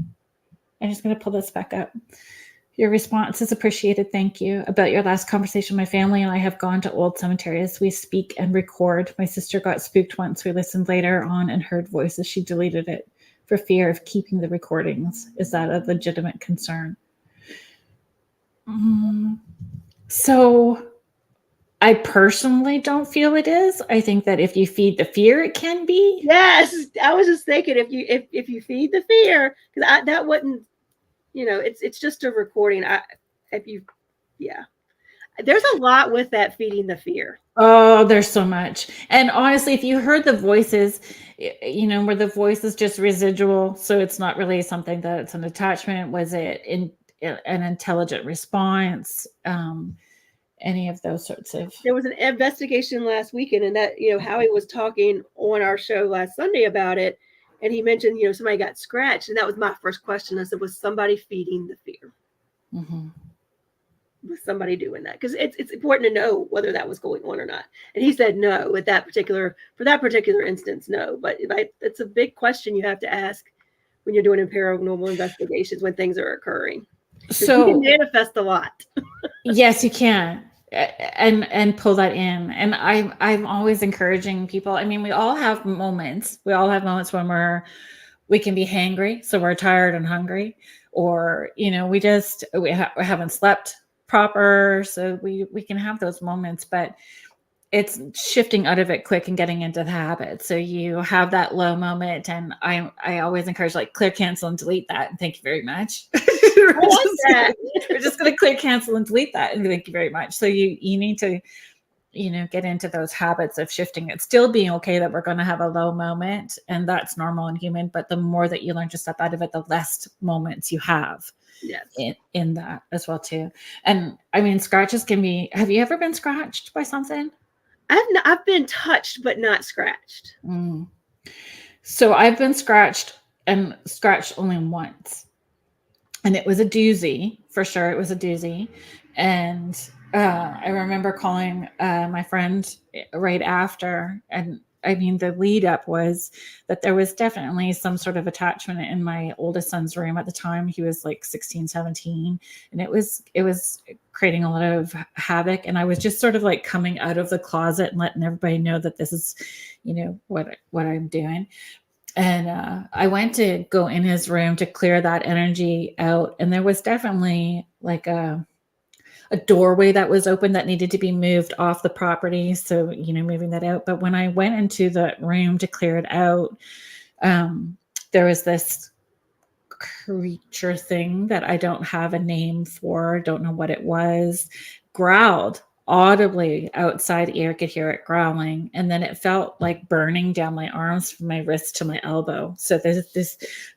Speaker 1: I'm just going to pull this back up. Your response is appreciated. Thank you. About your last conversation, my family and I have gone to old cemeteries. We speak and record. My sister got spooked once. We listened later on and heard voices. She deleted it for fear of keeping the recordings. Is that a legitimate concern? So I personally don't feel it is. I think that if you feed the fear, it can be.
Speaker 2: Yes, I was just thinking if you feed the fear, because that wouldn't, it's just a recording. There's a lot with that feeding the fear.
Speaker 1: Oh, there's so much. And honestly, if you heard the voices, where the voice is just residual, so it's not really something that it's an attachment. Was it an intelligent response, any of those sorts of.
Speaker 2: There was an investigation last weekend, and that, Howie was talking on our show last Sunday about it, and he mentioned, somebody got scratched, and that was my first question. I said, was somebody feeding the fear?
Speaker 1: Mm-hmm.
Speaker 2: Was somebody doing that? Because it's important to know whether that was going on or not. And he said no for that particular instance, no. But it's a big question you have to ask when you're doing paranormal investigations when things are occurring. So you can manifest a lot.
Speaker 1: Yes, you can. And pull that in. And I'm always encouraging people. I mean, we all have moments. We all have moments when we can be hangry, so we're tired and hungry, or we haven't slept proper, so we can have those moments. But it's shifting out of it quick and getting into the habit. So you have that low moment, and I always encourage, like, clear, cancel, and delete that. And thank you very much. We're just going to clear, cancel, and delete that. And thank you very much. So you need to, get into those habits of shifting it, still being okay that we're going to have a low moment, and that's normal and human. But the more that you learn to step out of it, the less moments you have.
Speaker 2: Yes.
Speaker 1: In that as well too. And I mean, scratches can be, have you ever been scratched by something?
Speaker 2: I've been touched, but not scratched.
Speaker 1: So I've been scratched only once. And it was a doozy, for sure. It was a doozy. And I remember calling my friend right after. And I mean, the lead up was that there was definitely some sort of attachment in my oldest son's room at the time. He was like 16, 17. And it was creating a lot of havoc. And I was just sort of like coming out of the closet and letting everybody know that this is, what I'm doing. And I went to go in his room to clear that energy out. And there was definitely like a doorway that was open that needed to be moved off the property. So, moving that out. But when I went into the room to clear it out, there was this creature thing that I don't have a name for, don't know what it was, growled audibly outside ear, could hear it growling. And then it felt like burning down my arms from my wrist to my elbow. So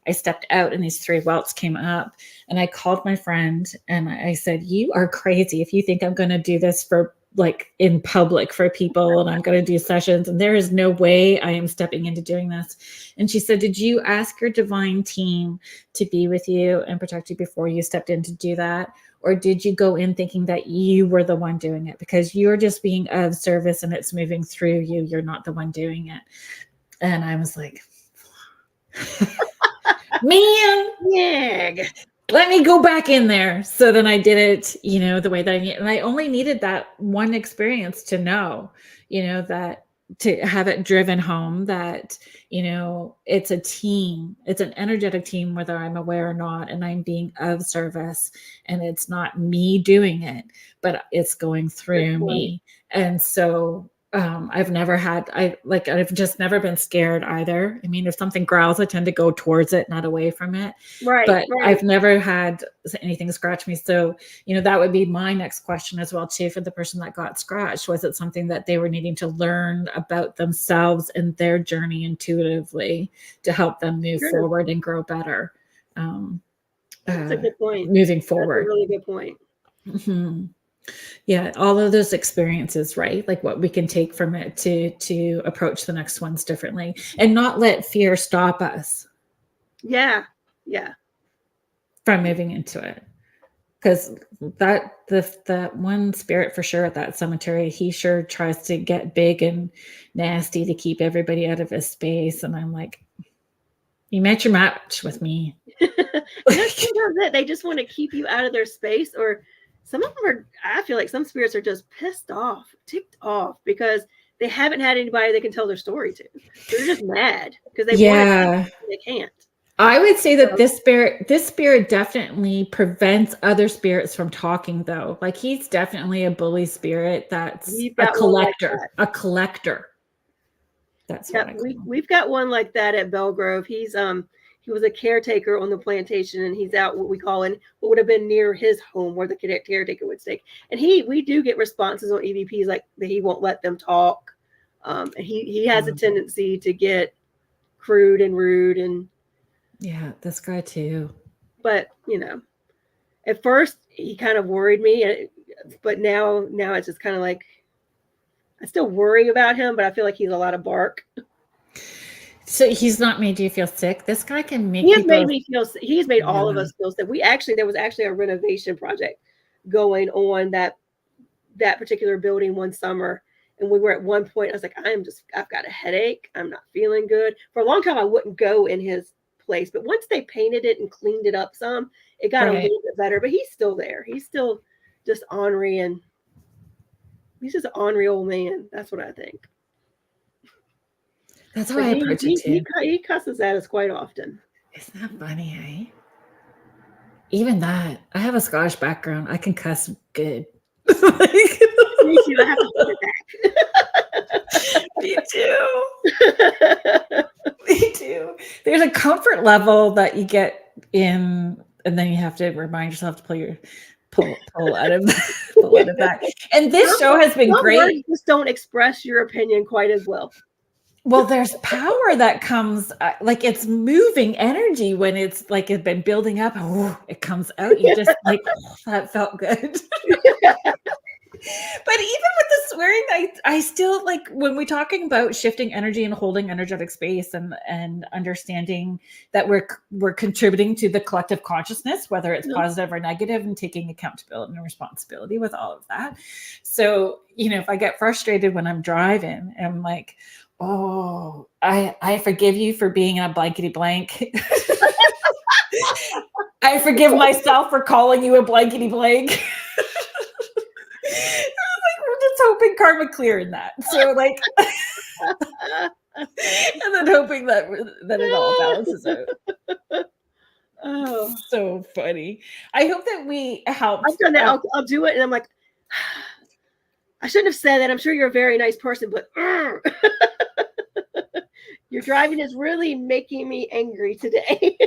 Speaker 1: I stepped out and these 3 welts came up, and I called my friend and I said, you are crazy if you think I'm going to do this for like in public for people, and I'm going to do sessions, and there is no way I am stepping into doing this. And she said, did you ask your divine team to be with you and protect you before you stepped in to do that? Or did you go in thinking that you were the one doing it? Because you're just being of service and it's moving through you. You're not the one doing it. And I was like, man, let me go back in there. So then I did it, the way that I need. And I only needed that one experience to know, that to have it driven home that, it's a team, it's an energetic team, whether I'm aware or not, and I'm being of service, and it's not me doing it, but it's going through me. And so I've just never been scared either. I mean, if something growls, I tend to go towards it, not away from it.
Speaker 2: Right.
Speaker 1: But I've never had anything scratch me. So, that would be my next question as well, too, for the person that got scratched. Was it something that they were needing to learn about themselves and their journey intuitively to help them move forward and grow better?
Speaker 2: That's a good point.
Speaker 1: Moving forward.
Speaker 2: That's a really good point.
Speaker 1: Mm-hmm. Yeah, all of those experiences, right? Like what we can take from it to approach the next ones differently, and not let fear stop us.
Speaker 2: Yeah.
Speaker 1: From moving into it. Because that one spirit for sure at that cemetery, he sure tries to get big and nasty to keep everybody out of his space. And I'm like, you met your match with me.
Speaker 2: They just want to keep you out of their space, or some of them I feel like some spirits are just pissed off, ticked off, because they haven't had anybody they can tell their story to. They're just mad because they want to, they can't.
Speaker 1: I would say that this spirit definitely prevents other spirits from talking, though. Like, he's definitely a bully spirit. That's a collector. A collector. That's what
Speaker 2: we've got one like that at Belgrove. He was a caretaker on the plantation, and he's out what we call in what would have been near his home where the caretaker would stay. And we do get responses on EVPs like that he won't let them talk. And he has a tendency to get crude and rude, and
Speaker 1: yeah, this guy too.
Speaker 2: But at first he kind of worried me, but now it's just kind of like, I still worry about him, but I feel like he's a lot of bark.
Speaker 1: So he's not made you feel sick. This guy can make.
Speaker 2: He has made me feel. He's made all of us feel sick. There was actually a renovation project going on that particular building one summer, and we were at one point. I was like, I've got a headache. I'm not feeling good. For a long time, I wouldn't go in his place, but once they painted it and cleaned it up some, it got a little bit better. But he's still there. He's still just ornery, and he's just an ornery old man. That's what I think.
Speaker 1: That's how I approach it too.
Speaker 2: He cusses at us quite often.
Speaker 1: Isn't that funny, eh? Even that. I have a Scottish background. I can cuss good.
Speaker 2: Me too. I have to put
Speaker 1: it back. Me too. Me too. There's a comfort level that you get in, and then you have to remind yourself to pull out of that. And this show has been great.
Speaker 2: Words just don't express your opinion quite as well.
Speaker 1: Well, there's power that comes, like it's moving energy when it's like it's been building up. Oh, it comes out. You just like, oh, that felt good. But even with the swearing, I still like when we're talking about shifting energy and holding energetic space and understanding that we're contributing to the collective consciousness, whether it's positive or negative, and taking accountability and responsibility with all of that. So, if I get frustrated when I'm driving, and I'm like, oh, I forgive you for being a blankety blank. I forgive myself for calling you a blankety blank. We're just hoping karma clearing that. So and then hoping that it all balances out. Oh, so funny. I hope that we helped.
Speaker 2: I've done that. I'll do it. And I'm like, I shouldn't have said that. I'm sure you're a very nice person, but your driving is really making me angry today.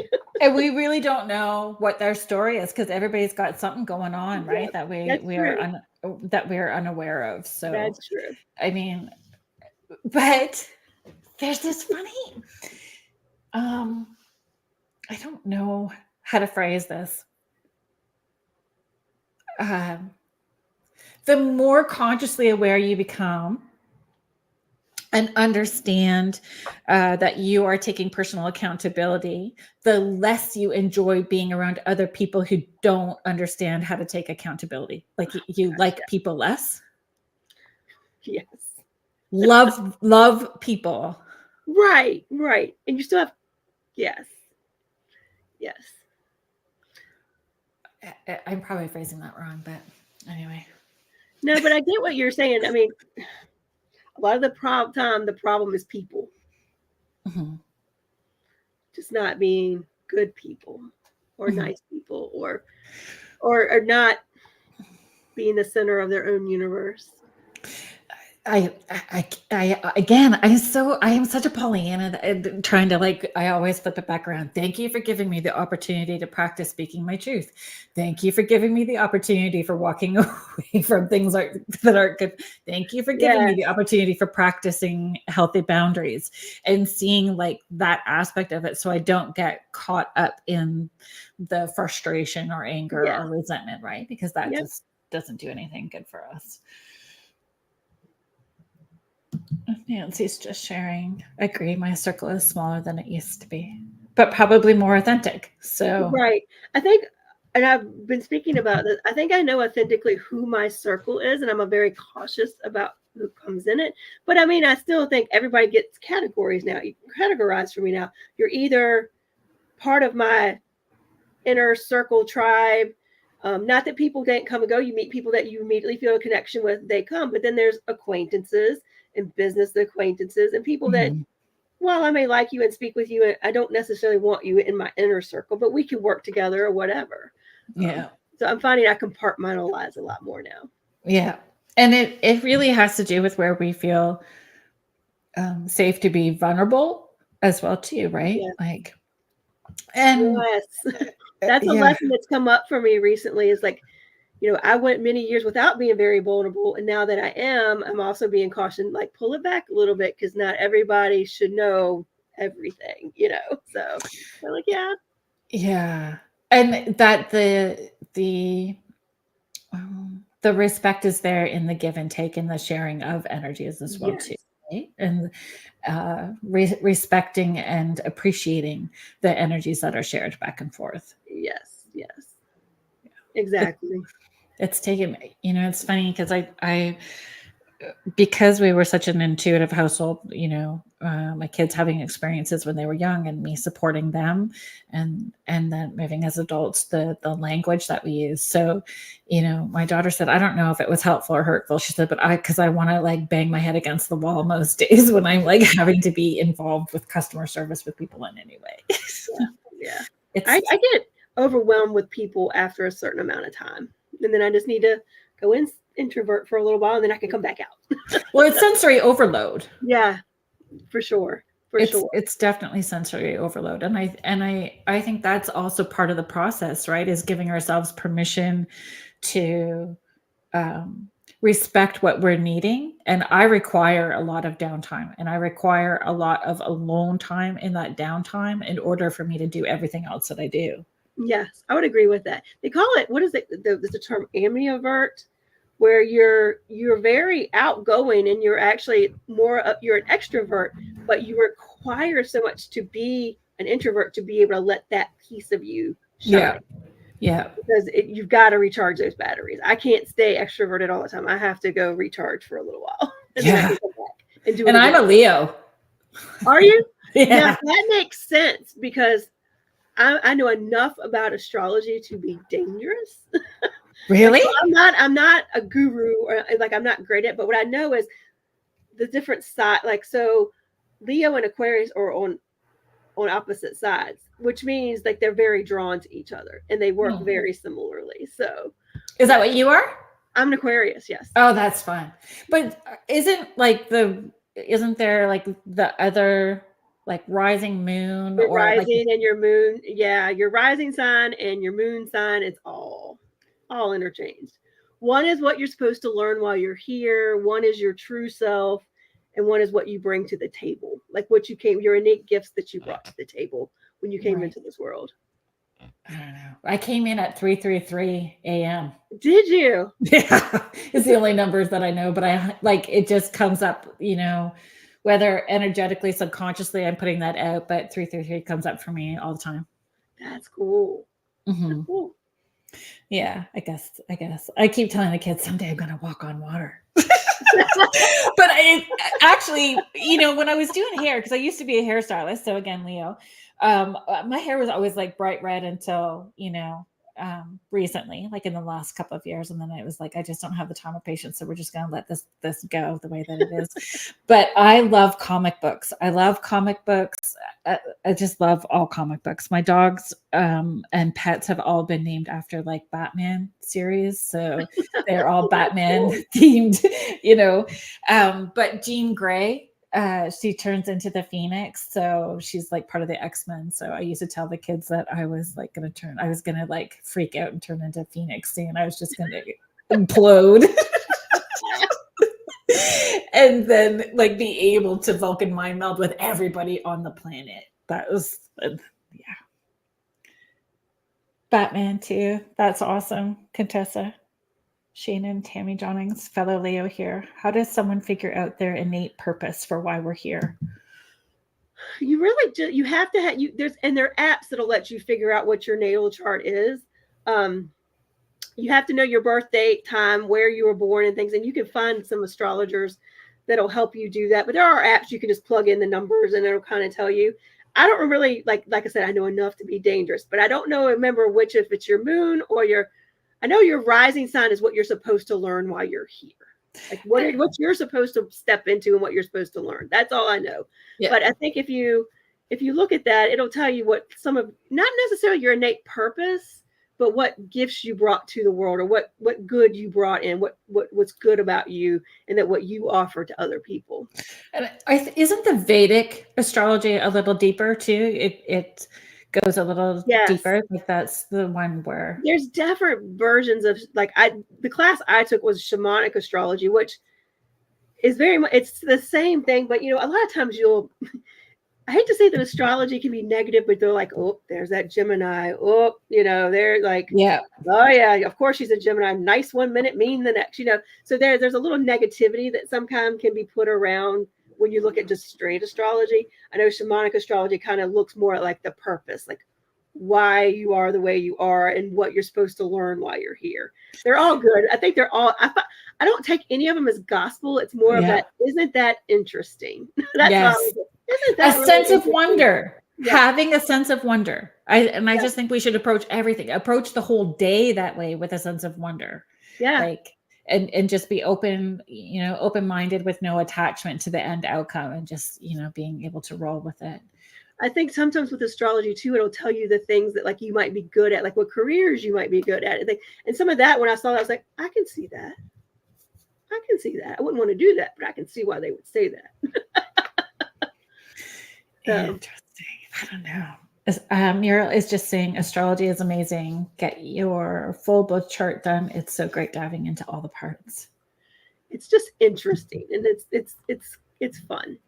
Speaker 1: And we really don't know what their story is because everybody's got something going on, right? That we're unaware of. So
Speaker 2: that's true.
Speaker 1: I mean, but there's this funny, I don't know how to phrase this. The more consciously aware you become and understand that you are taking personal accountability, the less you enjoy being around other people who don't understand how to take accountability. Like you like people less.
Speaker 2: Yes.
Speaker 1: Love people.
Speaker 2: Right. And you still have, yes.
Speaker 1: I'm probably phrasing that wrong, but anyway.
Speaker 2: No, but I get what you're saying. I mean, a lot of the problem is people.
Speaker 1: Mm-hmm.
Speaker 2: Just not being good people or nice people or not being the center of their own universe.
Speaker 1: I am such a Pollyanna trying to I always flip it back around. Thank you for giving me the opportunity to practice speaking my truth. Thank you for giving me the opportunity for walking away from things that aren't good. Thank you for giving me the opportunity for practicing healthy boundaries and seeing that aspect of it. So I don't get caught up in the frustration or anger or resentment, right? Because that just doesn't do anything good for us. Nancy's just sharing. Agree. My circle is smaller than it used to be, but probably more authentic. So,
Speaker 2: right. I think, and I've been speaking about this, I think I know authentically who my circle is, and I'm very cautious about who comes in it. But I mean, I still think everybody gets categories now. You can categorize for me now. You're either part of my inner circle tribe. Not that people didn't come and go. You meet people that you immediately feel a connection with. They come, but then there's acquaintances and business acquaintances and people that, while I may like you and speak with you, I don't necessarily want you in my inner circle, but we can work together or whatever.
Speaker 1: Yeah.
Speaker 2: So I'm finding I compartmentalize a lot more now.
Speaker 1: Yeah. And it really has to do with where we feel safe to be vulnerable as well too, right?
Speaker 2: Yeah.
Speaker 1: And
Speaker 2: yes. That's a lesson that's come up for me recently is I went many years without being very vulnerable. And now that I am, I'm also being cautioned, pull it back a little bit because not everybody should know everything, So I'm
Speaker 1: Yeah. And that the respect is there in the give and take and the sharing of energies as well too, right? And respecting and appreciating the energies that are shared back and forth.
Speaker 2: Yes, exactly.
Speaker 1: It's taken, it's funny because I because we were such an intuitive household, my kids having experiences when they were young and me supporting them, and then moving as adults, the language that we use. So, my daughter said, I don't know if it was helpful or hurtful. She said, but because I want to like bang my head against the wall most days when I'm like having to be involved with customer service with people in any way.
Speaker 2: Yeah. I get overwhelmed with people after a certain amount of time, and then I just need to go introvert for a little while, and then I can come back out.
Speaker 1: Well, it's sensory overload.
Speaker 2: Yeah, for sure.
Speaker 1: It's definitely sensory overload. And I think that's also part of the process, right? Is giving ourselves permission to respect what we're needing. And I require a lot of downtime, and I require a lot of alone time in that downtime in order for me to do everything else that I do.
Speaker 2: Yes, I would agree with that. They call it, what is it? There's the term ambivert, where you're very outgoing and you're actually you're an extrovert, but you require so much to be an introvert to be able to let that piece of you shine.
Speaker 1: Yeah.
Speaker 2: Because you've got to recharge those batteries. I can't stay extroverted all the time. I have to go recharge for a little while. And then I can come back and do it
Speaker 1: and
Speaker 2: again.
Speaker 1: I'm a Leo.
Speaker 2: Are you?
Speaker 1: Yeah.
Speaker 2: Now, that makes sense because I know enough about astrology to be dangerous.
Speaker 1: Really?
Speaker 2: I'm not a guru, or like I'm not great at, but what I know is the different side. Like, so Leo and Aquarius are on opposite sides, which means like they're very drawn to each other and they work very similarly. So,
Speaker 1: is that what you are?
Speaker 2: I'm an Aquarius, yes.
Speaker 1: Oh, that's fun. But isn't there like the other like rising moon
Speaker 2: Your
Speaker 1: or
Speaker 2: rising and your moon? Yeah, your rising sign and your moon sign, it's all interchanged. One is what you're supposed to learn while you're here. One is your true self, and one is what you bring to the table, like your innate gifts that you brought to the table when you came into this world.
Speaker 1: I don't know. I came in at 3:33 a.m.
Speaker 2: Did you?
Speaker 1: Yeah, it's the only numbers that I know, but it just comes up, whether energetically, subconsciously, I'm putting that out, but 3:33 comes up for me all the time.
Speaker 2: That's cool.
Speaker 1: Mm-hmm.
Speaker 2: That's cool.
Speaker 1: Yeah, I guess. I keep telling the kids someday I'm going to walk on water. But I actually, when I was doing hair, because I used to be a hairstylist, so again, Leo, my hair was always like bright red until, recently, like in the last couple of years. And then it was like, I just don't have the time or patience. So we're just going to let this go the way that it is. But I love comic books. I just love all comic books. My dogs and pets have all been named after like Batman series. So they're all Batman themed, but Jean Grey, she turns into the Phoenix, so she's like part of the X-Men. So I used to tell the kids that I was like I was gonna like freak out and turn into Phoenix soon. I was just gonna implode and then like be able to Vulcan mind meld with everybody on the planet. That was Batman too. That's awesome. Contessa, Shannon, Tammy Johnnings, fellow Leo here. How does someone figure out their innate purpose for why we're here?
Speaker 2: You really do. You have to have there are apps that'll let you figure out what your natal chart is. You have to know your birth date, time, where you were born, and things. And you can find some astrologers that'll help you do that. But there are apps you can just plug in the numbers and it'll kind of tell you. I don't really like I said, I know enough to be dangerous, but I don't remember if it's your moon or I know your rising sign is what you're supposed to learn while you're here. Like what you're supposed to step into and what you're supposed to learn. That's all I know. Yeah. But I think if you look at that, it'll tell you what not necessarily your innate purpose, but what gifts you brought to the world, or what good you brought in, what's good about you, and that what you offer to other people.
Speaker 1: And isn't the Vedic astrology a little deeper too? It goes a little deeper. Like that's the one where
Speaker 2: there's different versions of the class I took was shamanic astrology, which is very much, it's the same thing, but a lot of times I hate to say that astrology can be negative, but they're like, oh, there's that Gemini. Oh, they're like,
Speaker 1: Yeah.
Speaker 2: oh yeah, of course she's a Gemini. Nice 1 minute, mean the next. So there's a little negativity that sometimes can be put around when you look at just straight astrology. I know shamanic astrology kind of looks more like the purpose, like why you are the way you are and what you're supposed to learn while you're here. They're all good. I think they're all. I don't take any of them as gospel. It's more of that. Isn't that interesting? That's
Speaker 1: yes.
Speaker 2: Isn't that
Speaker 1: a really sense of wonder. Yeah. Having a sense of wonder. I just think we should approach the whole day that way with a sense of wonder.
Speaker 2: Yeah.
Speaker 1: Like and just be open, open-minded with no attachment to the end outcome and just, being able to roll with it.
Speaker 2: I think sometimes with astrology too, it'll tell you the things that like you might be good at, like what careers you might be good at. And some of that, when I saw that, I was like, I can see that. I wouldn't want to do that, but I can see why they would say that.
Speaker 1: Interesting. I don't know. Muriel is just saying astrology is amazing. Get your full birth chart done. It's so great diving into all the parts.
Speaker 2: It's just interesting and it's fun.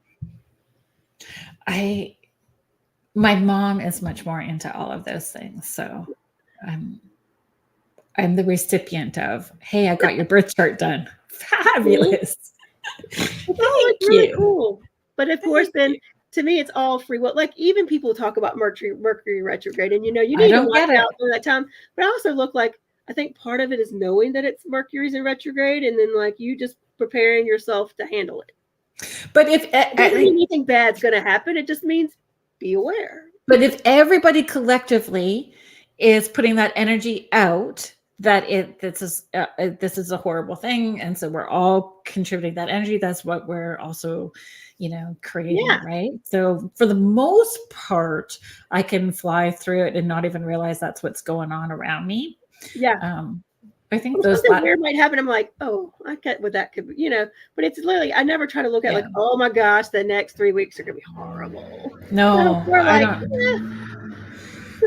Speaker 1: My mom is much more into all of those things. So I'm the recipient of, hey, I got your birth chart done. Fabulous.
Speaker 2: It's really cool. But of course, then to me, it's all free will. Like even people talk about Mercury retrograde, and you need to watch out for that time. But I also look like I think part of it is knowing that it's Mercury's in retrograde, and then like you just preparing yourself to handle it.
Speaker 1: But if
Speaker 2: anything bad's going to happen, it just means be aware.
Speaker 1: But if everybody collectively is putting that energy out, that this is a horrible thing, and so we're all contributing that energy. That's what we're also, creating, right? So for the most part, I can fly through it and not even realize that's what's going on around me.
Speaker 2: Yeah.
Speaker 1: I think
Speaker 2: something weird might happen. I'm like, oh, I get what that could be, but it's literally, I never try to look at like, oh my gosh, the next 3 weeks are going to be horrible.
Speaker 1: No,
Speaker 2: we're like,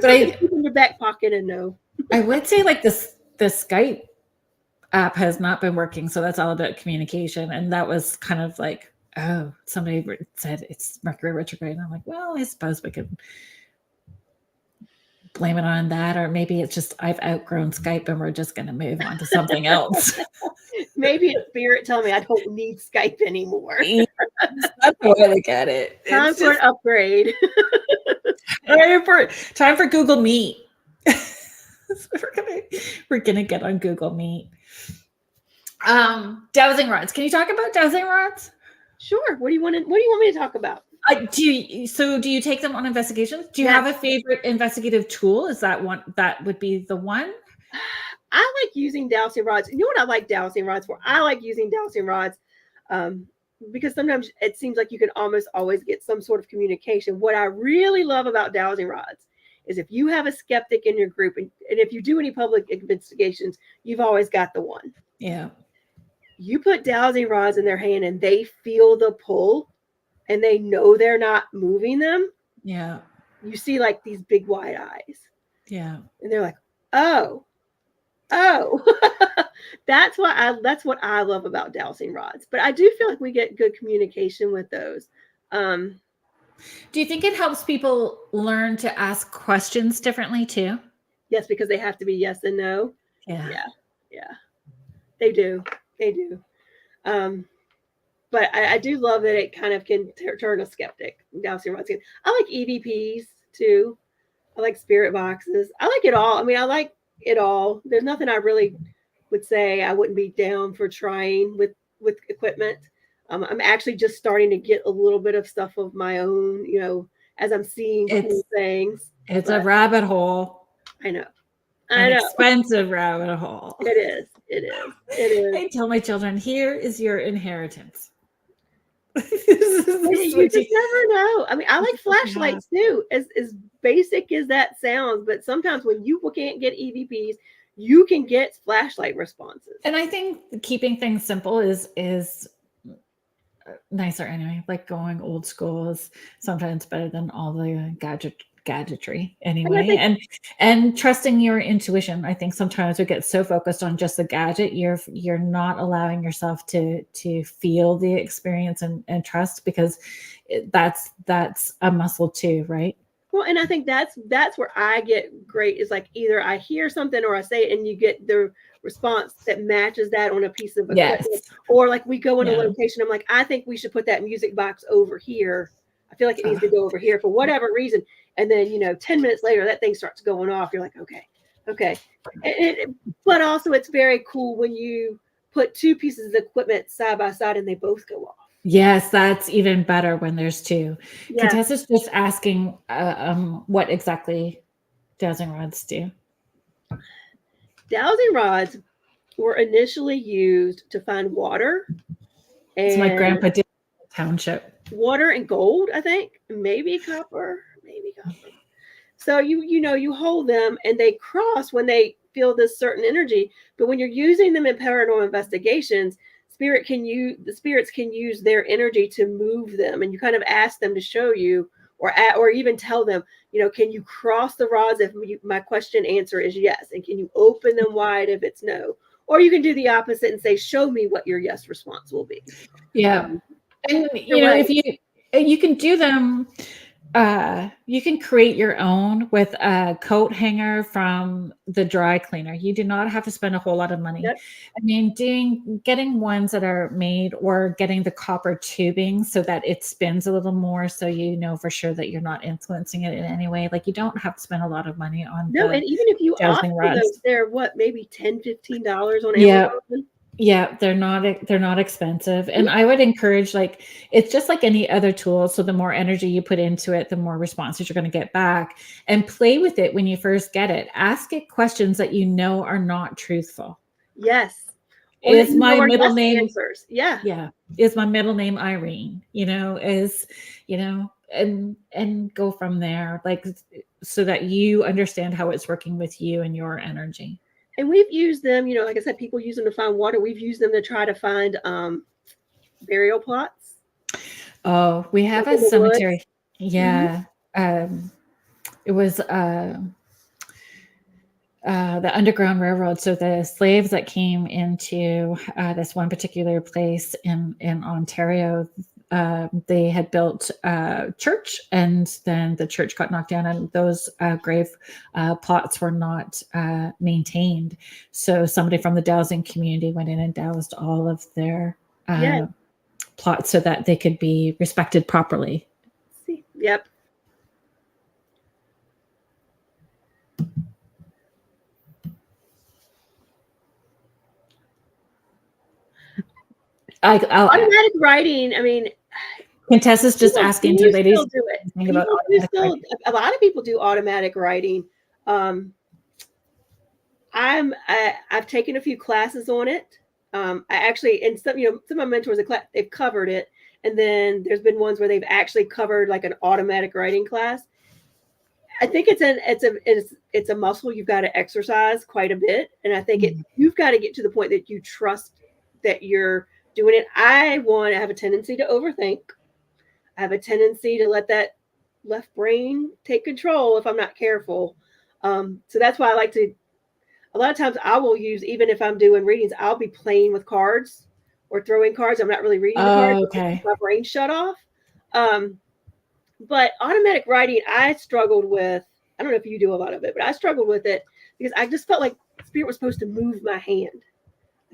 Speaker 2: but keep in your back pocket and know.
Speaker 1: I would say like the Skype app has not been working. So that's all about communication. And that was kind of like, oh, somebody said it's Mercury retrograde. And I'm like, well, I suppose we could blame it on that, or maybe it's just I've outgrown Skype and we're just going to move on to something else.
Speaker 2: Maybe it's spirit telling me I don't need Skype anymore.
Speaker 1: That's the way I look at it.
Speaker 2: Time for an upgrade.
Speaker 1: Time for Google Meet. We're gonna get on Google Meet. Dowsing rods. Can you talk about dowsing rods?
Speaker 2: Sure. What do you want me to talk about?
Speaker 1: Do you take them on investigations? Do you have a favorite investigative tool? Is that one that would be the one?
Speaker 2: I like using dowsing rods. You know what I like dowsing rods for? I like using dowsing rods because sometimes it seems like you can almost always get some sort of communication. What I really love about dowsing rods is if you have a skeptic in your group, and if you do any public investigations, you've always got the one.
Speaker 1: Yeah.
Speaker 2: You put dowsing rods in their hand and they feel the pull and they know they're not moving them.
Speaker 1: Yeah.
Speaker 2: You see like these big wide eyes.
Speaker 1: Yeah.
Speaker 2: And they're like, oh. That's what I love about dowsing rods. But I do feel like we get good communication with those.
Speaker 1: Do you think it helps people learn to ask questions differently too?
Speaker 2: Yes, because they have to be yes and no.
Speaker 1: Yeah.
Speaker 2: They do. But I do love that it kind of can turn a skeptic. Dowsing rods. I like EVPs too. I like spirit boxes. I like it all. I mean, I like it all. There's nothing I really would say I wouldn't be down for trying with equipment. I'm actually just starting to get a little bit of stuff of my own, as I'm seeing cool things.
Speaker 1: It's a rabbit hole.
Speaker 2: I know.
Speaker 1: An expensive rabbit hole.
Speaker 2: It is.
Speaker 1: I tell my children, here is your inheritance.
Speaker 2: You just never know. I mean, I like flashlights too, as basic as that sounds, but sometimes when you can't get EVPs, you can get flashlight responses.
Speaker 1: And I think keeping things simple is nicer anyway. Like going old school is sometimes better than all the gadgetry anyway. And trusting your intuition. I think sometimes we get so focused on just the gadget, you're not allowing yourself to feel the experience and trust, because that's a muscle too, right?
Speaker 2: Well, and I think that's where I get great, is like either I hear something or I say it and you get the response that matches that on a piece of equipment.
Speaker 1: Yes.
Speaker 2: Or like we go in a location, I'm like, I think we should put that music box over here. I feel like it needs to go over here for whatever reason. And then, 10 minutes later, that thing starts going off. You're like, okay. But also it's very cool when you put two pieces of equipment side by side and they both go off.
Speaker 1: Yes, that's even better when there's two.
Speaker 2: Yeah.
Speaker 1: Contessa's just asking what exactly dowsing rods do.
Speaker 2: Dowsing rods were initially used to find water.
Speaker 1: And my grandpa did in the township.
Speaker 2: Water and gold, I think. Maybe copper. So you hold them and they cross when they feel this certain energy. But when you're using them in paranormal investigations, the spirits can use their energy to move them, and you kind of ask them to show you, or even tell them, can you cross the rods if my question answer is yes, and can you open them wide if it's no? Or you can do the opposite and say, show me what your yes response will be.
Speaker 1: Yeah. And if you can do them, you can create your own with a coat hanger from the dry cleaner. You do not have to spend a whole lot of money.
Speaker 2: Yep.
Speaker 1: I mean, getting ones that are made, or getting the copper tubing so that it spins a little more, so you know for sure that you're not influencing it in any way. Like, you don't have to spend a lot of money on
Speaker 2: and even if you opt for those, they're maybe $10, $15 on Amazon.
Speaker 1: Yeah, they're not expensive. And I would encourage, it's just like any other tool. So the more energy you put into it, the more responses you're going to get back. And play with it when you first get it. Ask it questions that are not truthful.
Speaker 2: Yes.
Speaker 1: Is my middle name
Speaker 2: answers? Yeah.
Speaker 1: Yeah. Is my middle name Irene? And go from there, so that you understand how it's working with you and your energy.
Speaker 2: And we've used them, like I said, people use them to find water. We've used them to try to find burial plots.
Speaker 1: Oh, we have a cemetery. Woods. Yeah. Mm-hmm. It was the Underground Railroad. So the slaves that came into this one particular place in Ontario, they had built a church, and then the church got knocked down, and those grave plots were not maintained. So somebody from the dowsing community went in and dowsed all of their plots so that they could be respected properly.
Speaker 2: Yep. Automatic writing. I mean,
Speaker 1: Contessa's just asking you ladies.
Speaker 2: Do it. A lot of people do automatic writing. I've taken a few classes on it. I actually, and some of my mentors, they've covered it, and then there's been ones where they've actually covered like an automatic writing class. I think it's a muscle you've got to exercise quite a bit, and I think you've got to get to the point that you trust that you're doing it. I have a tendency to overthink. I have a tendency to let that left brain take control if I'm not careful. So that's why I like to, a lot of times I will use, even if I'm doing readings, I'll be playing with cards or throwing cards. I'm not really reading the cards.
Speaker 1: Okay.
Speaker 2: My brain shut off. But automatic writing, I struggled with. I don't know if you do a lot of it, but I struggled with it because I just felt like Spirit was supposed to move my hand.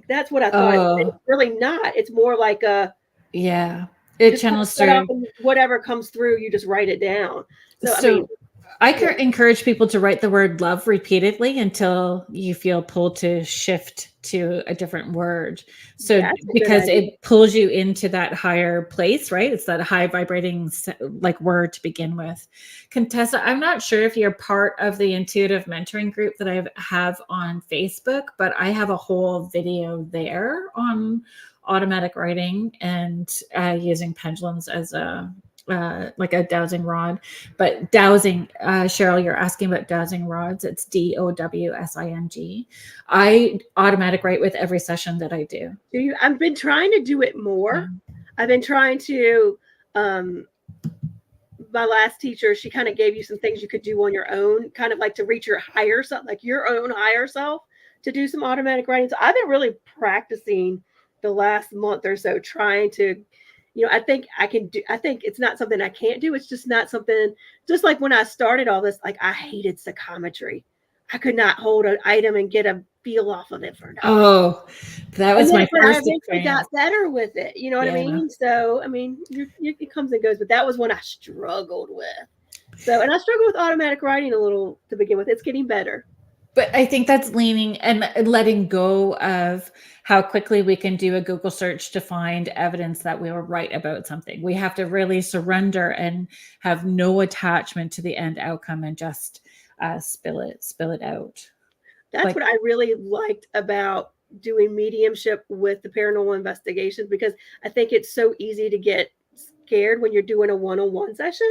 Speaker 2: That's what I thought. It's really not. It's more like a
Speaker 1: it channels through
Speaker 2: whatever comes through. You just write it down.
Speaker 1: So I encourage people to write the word love repeatedly until you feel pulled to shift to a different word. So because it pulls you into that higher place, right? It's that high vibrating word to begin with. Contessa, I'm not sure if you're part of the intuitive mentoring group that I have on Facebook, but I have a whole video there on automatic writing and using pendulums as like a dowsing rod. But dowsing, Cheryl, you're asking about dowsing rods. It's DOWSING. I automatic write with every session that I do.
Speaker 2: I've been trying to do it more. I've been trying to my last teacher, she kind of gave you some things you could do on your own, kind of like to reach your higher self, like your own higher self, to do some automatic writing. So I've been really practicing the last month or so, trying to, I think I can do, I think it's not something I can't do. It's just not something, just like when I started all this, like I hated psychometry. I could not hold an item and get a feel off of it for nothing.
Speaker 1: Oh, that was my
Speaker 2: I
Speaker 1: first
Speaker 2: eventually
Speaker 1: experience.
Speaker 2: got better with it. You know what I mean? So, I mean, it comes and goes, but that was one I struggled with. So, and I struggled with automatic writing a little to begin with. It's getting better.
Speaker 1: But I think that's leaning and letting go of how quickly we can do a Google search to find evidence that we were right about something. We have to really surrender and have no attachment to the end outcome and just spill it out.
Speaker 2: That's what I really liked about doing mediumship with the paranormal investigations, because I think it's so easy to get scared when you're doing a one-on-one session.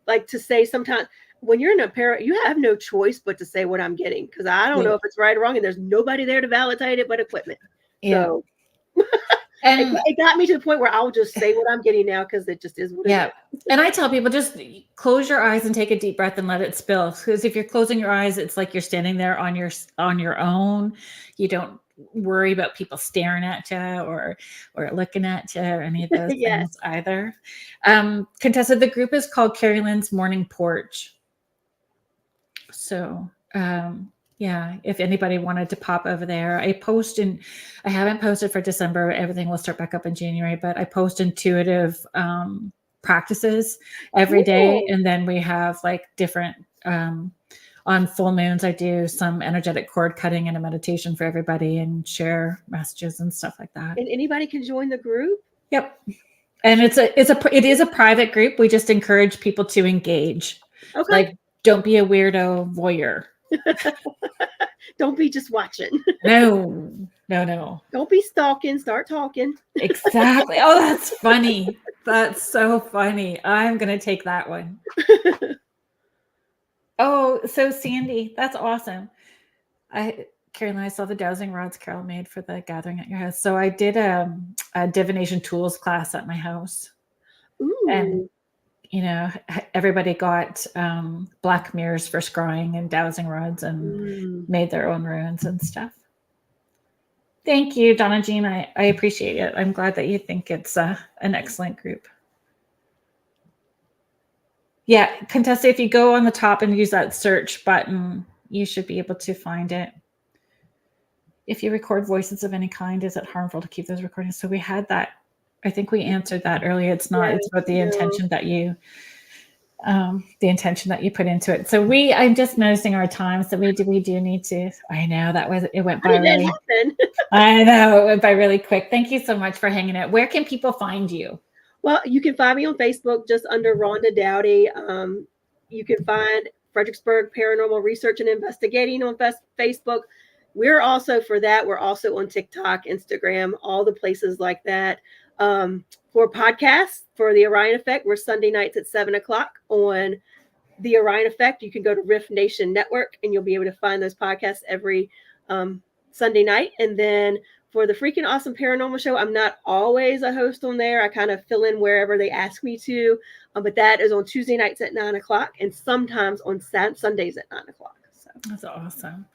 Speaker 2: Like to say sometimes when you're in a you have no choice but to say what I'm getting, because I don't know if it's right or wrong, and there's nobody there to validate it but equipment. Yeah. So and it got me to the point where I'll just say what I'm getting now, because it just is what it is.
Speaker 1: And I tell people, just close your eyes and take a deep breath and let it spill. Because if you're closing your eyes, it's like you're standing there on your own. You don't worry about people staring at you or looking at you or any of those things either. Contessa, the group is called Kerrilynn's Morning Porch. So if anybody wanted to pop over there, I haven't posted for December. Everything will start back up in January, but I post intuitive practices every day. And then we have like different, on full moons, I do some energetic cord cutting and a meditation for everybody and share messages and stuff like that.
Speaker 2: And anybody can join the group?
Speaker 1: Yep. And it is a private group. We just encourage people to engage.
Speaker 2: Okay.
Speaker 1: Like, don't be a weirdo voyeur.
Speaker 2: Don't be just watching.
Speaker 1: No.
Speaker 2: Don't be stalking. Start talking.
Speaker 1: Exactly. Oh, that's funny. That's so funny. I'm going to take that one. Oh, so Sandy, that's awesome. Kerrilynn, I saw the dowsing rods Carol made for the gathering at your house. So I did a divination tools class at my house.
Speaker 2: Ooh.
Speaker 1: And everybody got black mirrors for scrying and dowsing rods and made their own runes and stuff. Thank you, Donna Jean. I appreciate it. I'm glad that you think it's an excellent group. Yeah, Contessa, if you go on the top and use that search button, you should be able to find it. If you record voices of any kind, is it harmful to keep those recordings? So we had that. I think we answered that earlier. It's not. It's about the intention that you, put into it. So I'm just noticing our time. So we do need to. I know it went by really. I know it went by really quick. Thank you so much for hanging out. Where can people find you?
Speaker 2: Well, you can find me on Facebook just under Rhonda Doughty. You can find Fredericksburg Paranormal Research and Investigating on Facebook. We're also on TikTok, Instagram, all the places like that. For podcasts for the Orion Effect, we're Sunday nights at 7:00 on the Orion Effect. You can go to Riff Nation Network and you'll be able to find those podcasts every Sunday night. And then for the Freakin Awesome Paranormal Show, I'm not always a host on there. I kind of fill in wherever they ask me to. But that is on Tuesday nights at 9:00 and sometimes on Sundays at 9:00. So
Speaker 1: that's awesome.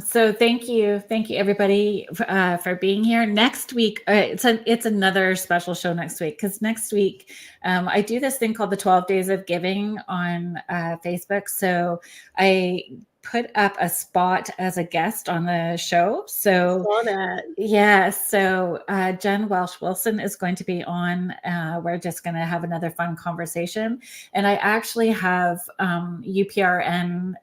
Speaker 1: So thank you everybody for being here. Next week, it's another special show next week, because next week I do this thing called the 12 Days of Giving on Facebook. So I put up a spot as a guest on the show. So Jen Welsh Wilson is going to be on. We're just going to have another fun conversation. And I actually have UPRN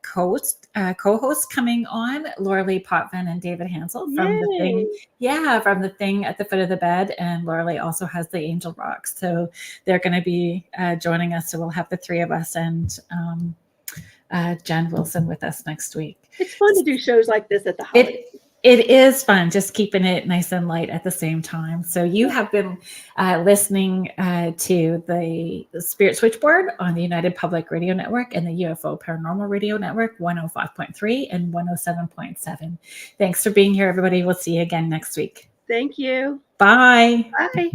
Speaker 1: co-hosts coming on, Laura-Lee Potvin and David Hansel from the thing. Yeah, from the thing at the foot of the bed. And Laura-Lee also has the Angel Rocks. So they're going to be joining us. So we'll have the three of us and Jen Wilson with us next week.
Speaker 2: It's fun to do shows like this at the holidays.
Speaker 1: It is fun, just keeping it nice and light at the same time. So you have been listening to the Spirit Switchboard on the United Public Radio Network and the UFO Paranormal Radio Network, 105.3 and 107.7. Thanks for being here, everybody. We'll see you again next week.
Speaker 2: Thank you.
Speaker 1: Bye.
Speaker 2: Bye.